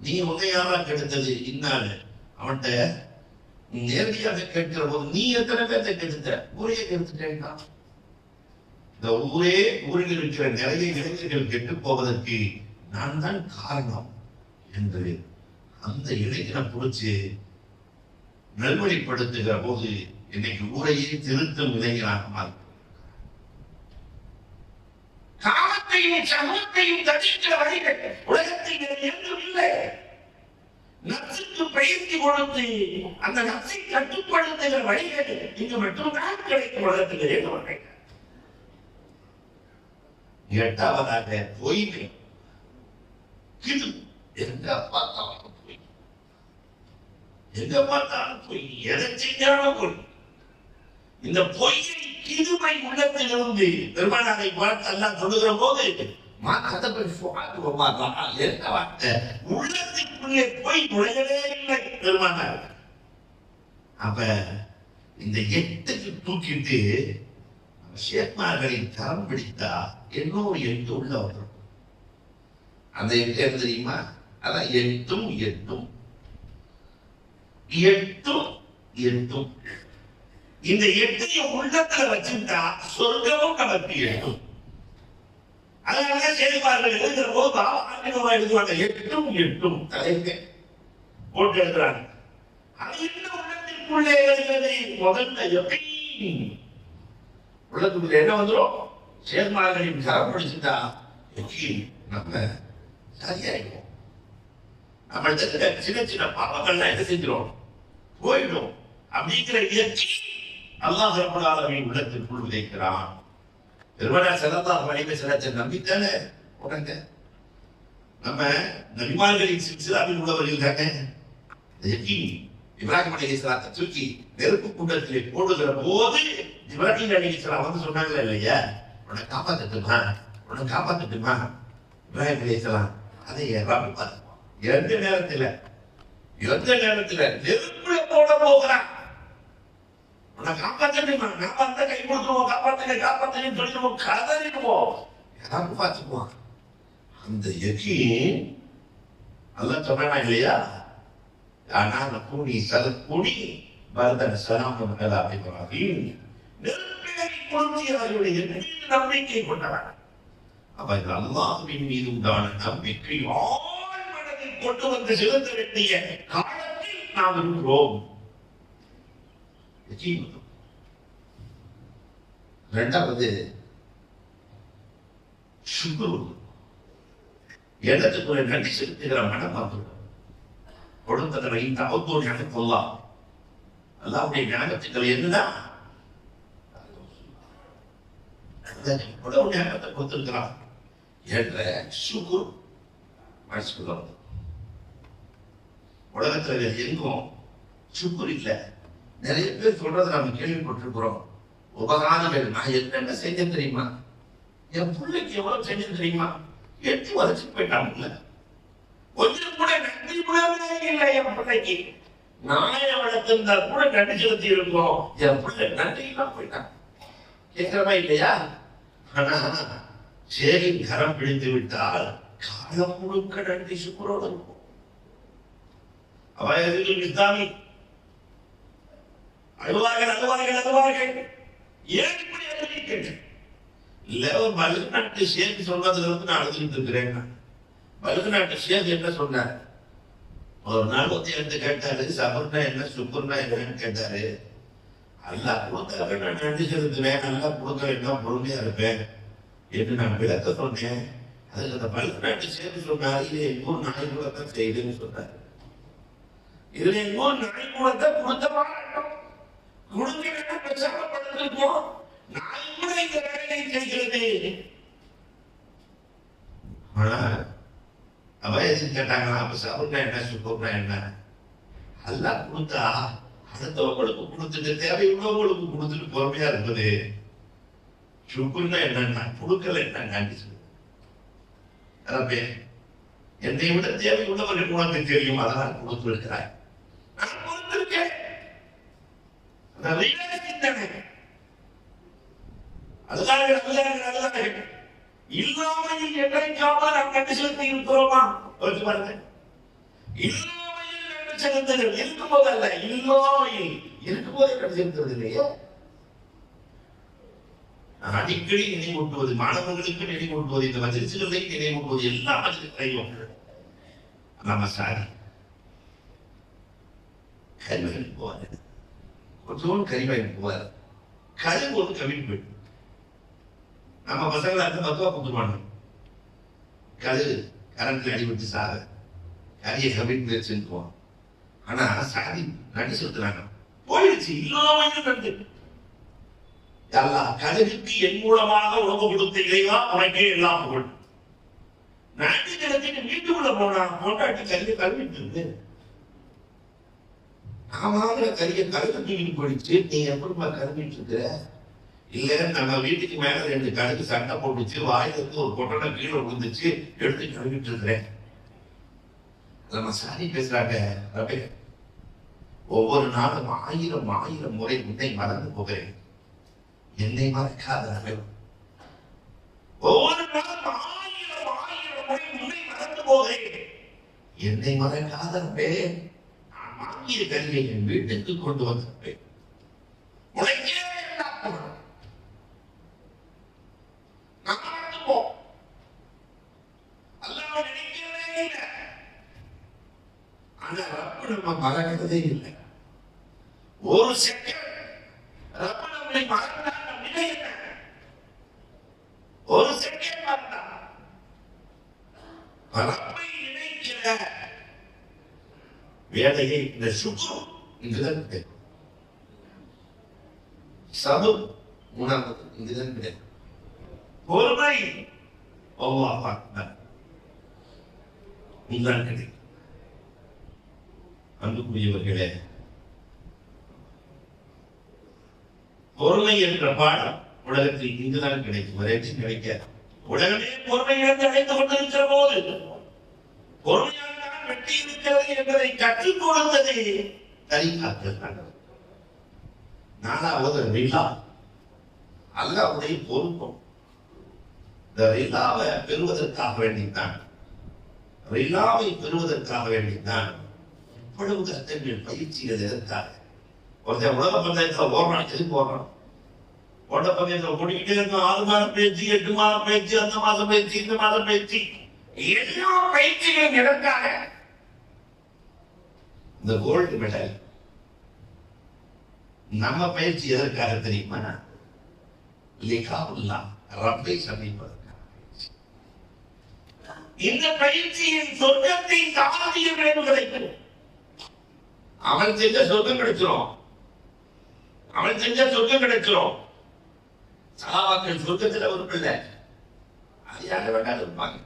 நீ உன்னை யாரா கெடுத்தது இன்னாரு அவன்கிட்ட நேரடியாக கேட்கிற போது, நீ எத்தனை பேர்த்தை கெடுத்த? ஊரையே கெடுத்துட்டேன்னா. இந்த ஊரில் இருக்கிற நிறைய இளைஞர்கள் கெட்டு போவதற்கு நான் தான் காரணம் என்று அந்த இளைஞனை பிடிச்சு நல்வழிப்படுத்துகிற போது இன்னைக்கு ஊரையே திருத்தும் இளைஞராக மாறி காமத்தையும் சமூகத்தையும் தடுக்கிற வழிகள் உலகத்தில் எங்கும் இல்லை. நப்சுக்கு பயிற்சி கொடுத்து அந்த நப்சை கட்டுப்படுத்துகிற வழிகள் இங்கு மட்டும்தான் கிடைக்கும் உலகத்தில் ஏற்படுகின்றன. எட்டாவதாக பொய்மை. எங்க பார்த்தாலும் பொய், எதை செஞ்சாலும் பொய். இந்த பொய்யை கிதுமை உள்ளத்திலிருந்து பெருமானாரை பார்த்து எல்லாம் சொல்லுகிற போது உள்ளத்துக்குள்ளே போய் நுழையவே இல்லை பெருமானார். அப்ப இந்த 8க்கு தூக்கிட்டு ஷேக்மார்களின் கரம் பிடித்தா இன்னொரு 8 உள்ள வந்துடும். அந்த 8 என்ன தெரியுமா? அதான் 8ம் 8ம் 8ம் 8ம். இந்த 8ஐயும் உள்ளத்துல வச்சுட்டா சொர்க்கமும் நமக்கு 8ம். அதனால சேர்ப்பார்கள் எழுதுகிற போது எழுதுவாங்க 8ம் 8ம் தலைங்க போட்டு எழுதுறாங்க. அது என்ன உள்ளத்திற்குள்ளே எழுதுவது? முதல்ல யகீன். உள்ளத்துக்குள்ள என்ன வந்துடும்? சேர்மார்களின் கரம் பிடிச்சுட்டா யகீன் நம்ம சரியாயிடும். நம்ம சின்ன சின்ன பாவங்கள்லாம் என்ன செஞ்சிடும்? போயிடும். அப்படிங்கிற யகீன் அல்லாஹ் ரப்பல் ஆலமீன் உள்ளத்திற்குள் விதைக்கிறான். பெருமானார் ஸல்லல்லாஹு அலைஹி வஸல்லம் நம்பித்தானே உடனே நம்ம நபிமார்களின் சில்சிலாவில் உள்ளவர்கள் தானே. யகீன் இப்ராஹிம் அலைஹிஸ்ஸலாத்தை தூக்கி நெருப்பு குண்டத்திலே போடுகிற போது இப்ராஹிம் அலைஹிஸ்ஸலாம் வந்து சொன்னாங்களா இல்லையா, உன்னை காப்பாத்தட்டுமா, உன்னை காப்பாத்தட்டுமா. இப்ராஹிம் அலைஹிஸ்ஸலாம் அதை ரப்பு பார்த்துப்போம். எந்த நேரத்துல நெருப்புல போட போகிறான், உன்னை காப்பாத்தட்டுமா, நான் பார்த்தா கை கொடுத்துருவோம், காப்பாத்துன்னு சொல்லிடுவோம், கதறிடுவோம், ரப்பு பார்த்துக்குவான். அந்த யகீன் அல்லாஹ் சொன்னானா இல்லையா, ஆனா கூனி சலக்கூனி பரதன் சலாமன் அலா இப்ராஹிம், நெருப்பேறி கொள்கையாருடைய நம்பிக்கை கொண்டவன். அப்ப இது அல்லாஹ்வின் மீது உண்டான நம்பிக்கை ஆழ் மனதில் கொண்டு வந்து செலுத்த வேண்டிய காலத்தில் நாம் இருக்கிறோம். இரண்டாவது சுக்ர், இடத்துக்குள்ள நன்றி செலுத்துகிற மனப்பான்மை. கொடுத்ததை தவத்தோடு நினைப்பொல்லாம் அல்லாஹ்வுடைய ஞானத்துக்கள் என்னதான் ஞானத்தை கொடுத்திருக்கிறான் என்ற சுகுர் மனசுக்குள்ள. உலகத்துல எங்கும் சுக்குர் இல்லை. நிறைய பேர் சொல்றதை நம்ம கேள்விப்பட்டிருக்கிறோம். உபகாரங்கள் நான் என்ன செஞ்சேன் தெரியுமா, என் பிள்ளைக்கு எவ்வளவு செஞ்சேன் தெரியுமா, 8 வருஷம் போயிட்டாங்க, கொஞ்சம் கூட நன்றி கூடவே இல்லை என் பிள்ளைக்கு. நானே வளர்த்திருந்தா கூட நன்றி செலுத்தி இருக்கோம், என் பிள்ளை நன்றி எல்லாம் போயிட்டான். கேட்கிறமா இல்லையா? ஆனா சேரின் கரம் பிடித்து விட்டால் காலம் முழுக்க நன்றி சுக்குரோடு இருக்கும். அவையர்கள் இஸ்லாமி அழுவார்கள். ஏன் இப்படி அறிவிக்கிறேன் இல்ல, ஒரு பல்கு நாட்டு சேரி சொல்றதுல வந்து நான் அழுதுகிட்டு இருக்கிறேன். பல்கு நாட்டு சேரி என்ன சொன்னார், ஒரு நாள் வந்து எடுத்து கேட்டாரு, சபர்னா என்ன சுக்குர்னா என்னன்னு கேட்டாரு. அல்லாஹ் கொடுத்தாரு, நான் நன்றி செலுத்துவேன், நல்லா கொடுக்க என்ன பொறுமையா இருப்பேன் என்று நான் விளக்க சொன்னேன். அதுக்கு அந்த பல்கு நாட்டு சேரி சொன்னார், இது எங்கூர் நாய் கூடத்தான் செய்துன்னு சொன்னார். இதுல எங்கூர் நாய் கூடத்தை கொடுத்தமா கொடுக்க பேசாம படுத்திருக்கோம், நாய் கூட இந்த வேலையை செய்கிறது. ஆனா அவ எதுக்கு கேட்டாங்களா, அப்ப சபர்னா என்ன சுக்குர்னா என்ன, அல்லாஹ் கொடுத்தா அடுத்தவங்களுக்கு கொடுத்துட்டு தேவை உள்ளவங்களுக்கு கொடுத்துட்டு பொறுமையா இருப்பது. சுக்குர்னா என்னன்னா கொடுக்கல என்ன சொல்லு, என்னை விட தேவை உள்ளவர்கள் உனக்கு தெரியும், அதனால் கொடுத்து இருக்கிறாய். நான் கொடுத்திருக்கேன், இல்லாமையில் என்றைக்காக நாம் நன்றி செலுத்தி இருக்கிறோமா பாருங்க. இல்லாமையில் நன்றி செலுத்துங்கள், இருக்கும் போது அல்ல, இல்லாமையில் இருக்கும் போது நன்றி செலுத்துவது இல்லையே. அடிக்கடி நினைவூட்டுவது, மாணவர்களுக்கு நினைவூட்டுவது, இந்த மஜ்லிஸ்களை நினைவூட்டுவது, எல்லா மஜ்லிஸ்களையும் நம்ம சார் கரிமகன் போவார், கொஞ்சம் கரிமகன் போவார், கரும்பு ஒரு கவின் போயிட்டு நம்ம பசங்களை அந்த பக்கவா கொடுத்துருவாங்க. கரண்ட்ல அடிபட்டு சாக கரிய கவின் பேசுவோம். ஆனா சாதி நன்றி செலுத்துறாங்க, போயிடுச்சு, இல்லாமல் நன்றி. கழுகுக்கு என் மூலமாக உணவு கொடுத்த இறைவா உனக்கே எல்லாம் புகழ். நன்றி செலுத்திட்டு வீட்டுக்குள்ள போனா கொண்டாட்டி கரிய கழுவிட்டு இருக்கு. ஆமாங்கிற கரிய கழுவிட்டு போயிடுச்சு, நீ எப்படிமா கழுவிட்டு இருக்கிற? இல்ல, நம்ம வீட்டுக்கு மேல 2 கழுகு சண்டை போட்டுச்சு, வாயில இருந்து ஒரு கொட்டை கீழே விழுந்துச்சு, எடுத்து கழுவிட்டு இருக்கிறேன். நம்ம சாரி பேசுறாங்க, ஒவ்வொரு நாளும் 1000 முறை உன்னை மறந்து போகிறேன், என்னை மறக்காத. ஒவ்வொரு நாளும் 1000 முறை உன்னை மறந்து போகிறேன், என்னை மறக்காத. நான் வாங்கிய கல்வியை என் வீட்டுக்கு கொண்டு வந்திருப்பேன், உனக்கே நம்ம மறக்கிறதே இல்லை. ஒரு செகண்ட் ரப்ப நம்மை மறந்தாங்க, ஒரு செகண்ட் மறந்தா ரப்பை நினைக்கிற வேலையை இந்த சுக்ர் இங்குதான் கிடைக்கும். சபர் மூணாவது இங்குதான் கிடைக்கும். பொறுமை அல்லாஹ் அக்பர் இங்குதான் கிடைக்கும். அன்புக்குரியவர்களே, பொறுமை என்ற பாடம் உலகத்தில் இங்குதான் கிடைக்கும், வேறு கிடைக்காது. உலகமே பொறுமை இழந்து அழைத்துக் கொண்டிருக்கிற போது பொறுமையால் தான் வெற்றி இருக்கிறது என்பதை கற்றுக் கொடுத்தது தரிகாக்கள். நாலாவது ரிலா, அல்லாஹ்வுடைய பொறுப்பும். இந்த ரிலாவை பெறுவதற்காக வேண்டித்தான், ரிலாவை பெறுவதற்காக வேண்டித்தான் இவ்வளவு கஷ்டங்கள், பயிற்சிகள் எதற்காக? ஒருத்தன் உலக பந்தயத்தில் ஓடுறான், எதுக்கு ஓடுறான்? ஓட்ட பந்தயத்தில் ஓடிக்கிட்டே இருக்கும். 6 மாதம் பயிற்சி, 8 மாதம் பயிற்சி, அந்த மாதம் பயிற்சி, இந்த மாதம் பயிற்சி, எல்லா பயிற்சிகளும் எதற்காக? இந்த கோல்டு மெடல். நம்ம பயிற்சி எதற்காக தெரியுமா? லிகாவுல்லா, ரப்பை சந்திப்பதற்காக. இந்த பயிற்சியின் சொர்க்கத்தை தாண்டிய கிடைக்கும். அவன் செஞ்ச சொர்க்கம் கிடைச்சிரும், அவன் செஞ்ச சொர்க்கம் கிடைச்சிரும். சகாபாக்கள் சொர்க்கத்தில் ஒரு பிள்ளை அது யார வேண்டாம் இருப்பாங்க.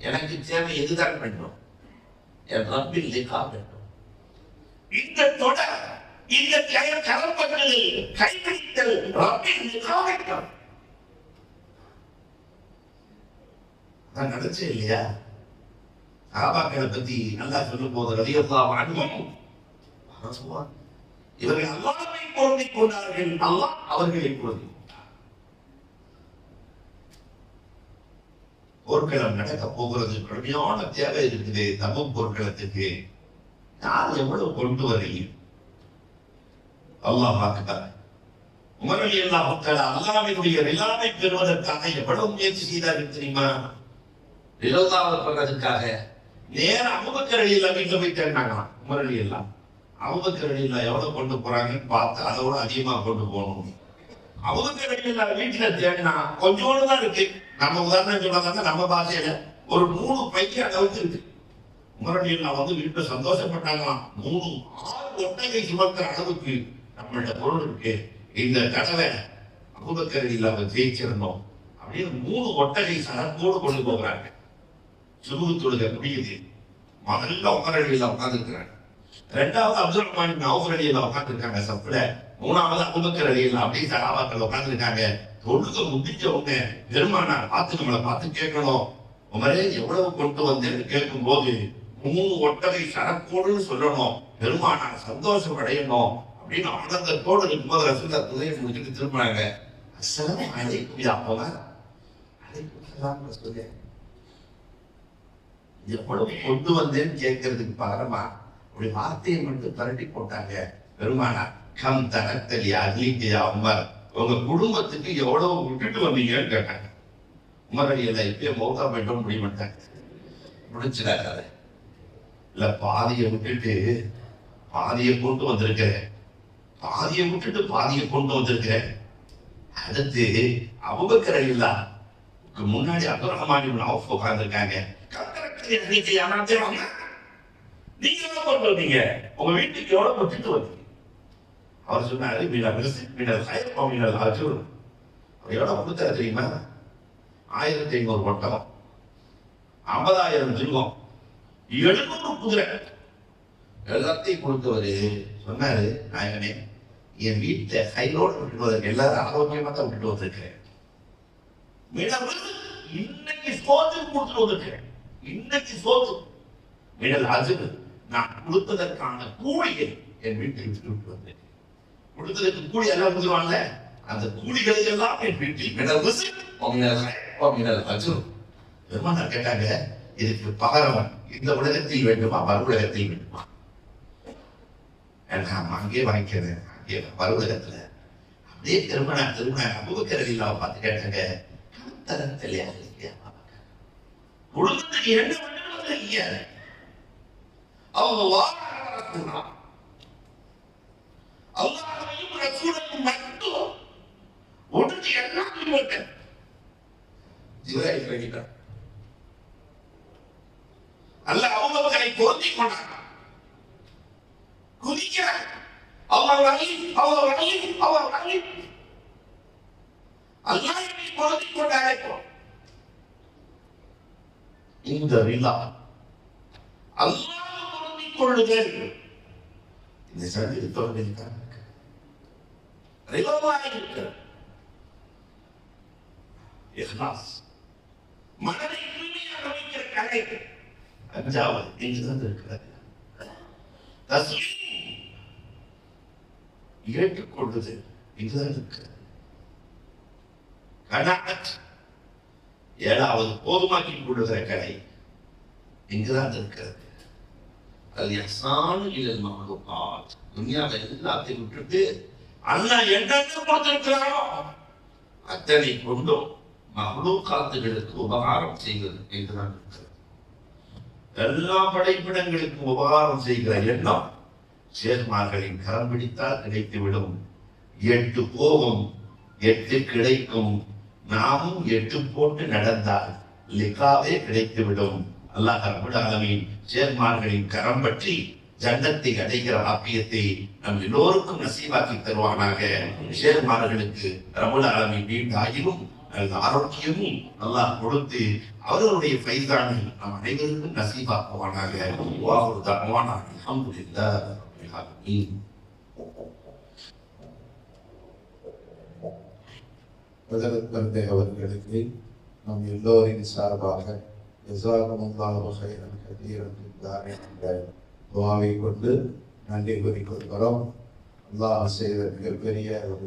எனக்கு தேவை எதுதான் வேண்டும்? என் ரப்பில் லிகா வேண்டும். இந்த தொடர், இந்த கலப்பட்டது, கைப்பிடித்தல் ரப்பில் லிகா வேண்டும். நான் நினைச்சே இல்லையா? சகாபாக்களை பத்தி நல்லா சொல்லும் போது ரலியல்லாஹு அன்ஹும் இவர்கள் அல்லாஹ்வை பொருந்திக் கொண்டார்கள், அல்லாஹ் அவர்களை பொருந்தி. போர்க்களம் நடக்க போகிறது, கடுமையான தேவை இருக்குது. தபுக் போர்க்களத்துக்கு யார் எவ்வளவு கொண்டு வரீங்க? அல்லாஹ் பார்க்கிறார். உமர் ரலியல்லாஹு தஆலா அல்லாஹ்வினுடைய ரிலாவை பெறுவதற்காக எவ்வளவு முயற்சி செய்தார்கள் தெரியுமா? ரிலாவை பெறுவதற்காக நேர அபூபக்கர் ரலியல்லாஹு வீட்டுல போய் தேடினாங்களாம். உமர் ரலியல்லாஹு அபூபக்கர் ரலியல்லாஹு எவ்வளவு கொண்டு போறாங்கன்னு பார்த்து அதோட அதிகமா கொண்டு போகணும். அபூபக்கர் ரலியல்லாஹு வீட்டுல தேடினா கொஞ்சோடு தான் இருக்கு. நம்ம உதாரணம் சொன்னாங்க, நம்ம பாஷையில ஒரு 3 பைக்கு அளவுக்கு இருக்கு. உமர் ரலியல்லாஹு வந்து வீட்டுல சந்தோஷப்பட்டாங்களாம். 6 ஒட்டகை சுமக்கிற அளவுக்கு நம்மள்ட்ட பொருள் இருக்கு. இந்த தடவை அபூபக்கர் ரலியல்லாஹு ஜெயிச்சிருந்தோம் அப்படின்னு 3 ஒட்டகை சரக்கோடு கொண்டு போகிறாங்க. சுபுஹ் தொழுகை முடியுது. முதல்ல உமர் ரலியல்லாஹு உட்கார்ந்துருக்கிறாங்க. 2வது அப்துல் ரஹ்மான் இப்னு அவுஃப் ரலியல்லாஹு உட்கார்ந்துருக்காங்க சஃப்ல. 3வது அபூபக்கர் ரலியல்லாஹு அப்படியே சஹாபாக்கள் உட்கார்ந்துருக்காங்க. தொழுகை முடிஞ்ச உடனே பெருமானார் பார்த்து நம்மளை பார்த்து கேட்கணும், உமரே எவ்வளவு கொண்டு வந்தேன்னு கேட்கும் போது 3 ஒட்டகை சரக்கோடுன்னு சொல்லணும், பெருமானார் சந்தோஷம் அடையணும் அப்படின்னு ஆனந்தத்தோடு இருக்கும்போது ரசூலுல்லாஹ் தொழுகை முடிச்சுட்டு திரும்பினாங்க. அஸ்ஸலாமு அலைக்கும் யா உமர். அலைக்கும் ஸலாம் ரசூலே. எவ்வளவு கொண்டு வந்தேன்னு கேட்கறதுக்கு பகரமா அப்படி வார்த்தையை மட்டும் பரட்டி போட்டாங்க. பெருமானார் கம் தரத்தலி அகிலியா உமர், உங்க குடும்பத்துக்கு எவ்வளவு விட்டுட்டு வந்தீங்கன்னு கேட்டாங்க. உமர் ரலியல்லாஹு இப்பயே மௌத்தா போயிட்டோம் முடிய மாட்டாங்க. முடிச்சிடாரு அதை. இல்ல பாதியை விட்டுட்டு பாதியை கொண்டு வந்திருக்கிறேன், பாதியை விட்டுட்டு பாதியை கொண்டு வந்திருக்கிறேன். அடுத்து அபூபக்கர் ரலியல்லாஹு முன்னாடி அப்துல் ரஹ்மான் இப்னு அவுஃப் உட்கார்ந்துருக்காங்க. நீங்க என்ன கொண்டு வந்தீங்க? உங்க வீட்டுக்கு எவ்வளவு விட்டுட்டு வந்தீங்க? அவர் சொன்னாரு, எவ்வளவு கொடுத்தாரு தெரியுமா? 1500 ஒட்டகம், 50,000 திருகம், 700 குதிரை, எல்லாத்தையும் கொடுத்தவரு சொன்னாரு, நாயகனே என் வீட்டை கையோடு விட்டுட்டு வந்திருக்கேன், எல்லாரும் ஆரோக்கியமா தான் விட்டுட்டு வந்திருக்கிறேன். இன்னைக்கு சோத்துக்கு கொடுத்துட்டு வந்திருக்கிறேன். இன்னைக்கு சோத்து மிடல் அஜுக்கு நான் கொடுத்ததற்கான கூலியை என் வீட்டில் விட்டு வந்தேன். கொடுத்ததற்கு கூலி எல்லாம் கொடுத்துருவாங்கல்ல, அந்த கூலிகளை எல்லாம் என் வீட்டில் மிடல் அஜு. பெருமானார் கேட்டாங்க, இதுக்கு பகரவன் இந்த உலகத்தில் வேண்டுமா மறு உலகத்தில் வேண்டுமா? அங்கே வாங்கிக்கிறேன், அங்கே மறு உலகத்துல. அப்படியே திருமணம் அபூபக்கர் ரலியல்லாஹு பார்த்து கேட்டாங்க, தரத்திலே குடும்பத்துக்கு என்ன பண்ணுறது? அவங்க வாழ அல்லாஹ்வையும் ரசூலையும் மட்டும் ஒன்றுக்கு எல்லாம் சொல்லுவாங்க. ஜிப்ரீல் கேட்டார், அல்லாஹ் அபூபக்கரை பொருந்திக் கொண்டார். குதிக்கிறார், அவர் வழி அல்லாஹ்வை பொருந்திக் கொண்டாரே. இந்த ரிலா அல்லாஹ் பொருந்திக் கொள்ளுதல் இந்த சரீரத்தோடு நிறைவாக இருக்கிறது. இஹ்லாஸ், மனதை தூய்மையாக வைக்கிற கலை. அஞ்சாவது இங்குதான் இருக்கிறது தஸ்லீம், ஏற்றுக்கொள்வது. இங்குதான் இருக்கிறது கனாஅத், ஏழாவது போதுமாக்கிக் கொள்ளுகிற கலை. இங்குதான் இருக்கிறது அல் இஹ்சானு இலல் மக்லூகாத். துன்யாவை எல்லாத்தையும் விட்டுட்டு அல்லாஹ் என்னென்ன கொடுத்திருக்கிறாரோ அத்தனை கொண்டும் மக்லூகாத்துகளுக்கு உபகாரம் செய்வது என்றுதான் இருக்கிறது. எல்லா படைப்பிடங்களுக்கும் உபகாரம் செய்கிற எண்ணம் ஷேக்மார்களின் கரம் பிடித்தால் கிடைத்துவிடும். 8 போகும் 8 கிடைக்கும். நாமும் 8 போட்டு நடந்தால் லிகாவே கிடைத்துவிடும். அல்லாஹ் ரப்பல் ஆலமீன் ஷேக்மார்களின் கரம் பற்றி ஜன்னத்தை அடைகிற பாக்கியத்தை நம் எல்லோருக்கும் நசீபாக்கி தருவானாக. ஷேக்மார்களுக்கு ரப்பல் ஆலமீன் நீண்ட ஆயுளும் நல்ல ஆரோக்கியமும் அல்லாஹ் கொடுத்து அவர்களுடைய ஃபைஸானை நம் அனைவருக்கும் நசீபாக்குவானாக. வாஹுரு தஅவானா அல்ஹம்துலில்லாஹி ரப்பில் ஆலமீன். தந்தை அவர்களுக்கு நம் எல்லோரின் சார்பாக ஜஸாகுமுல்லாஹு கைரன் கதீரன் என்ற துஆவை கொண்டு நன்றி கூறிக்கொள்கிறோம். அல்லாஹ் செய்த மிகப்பெரிய ஒரு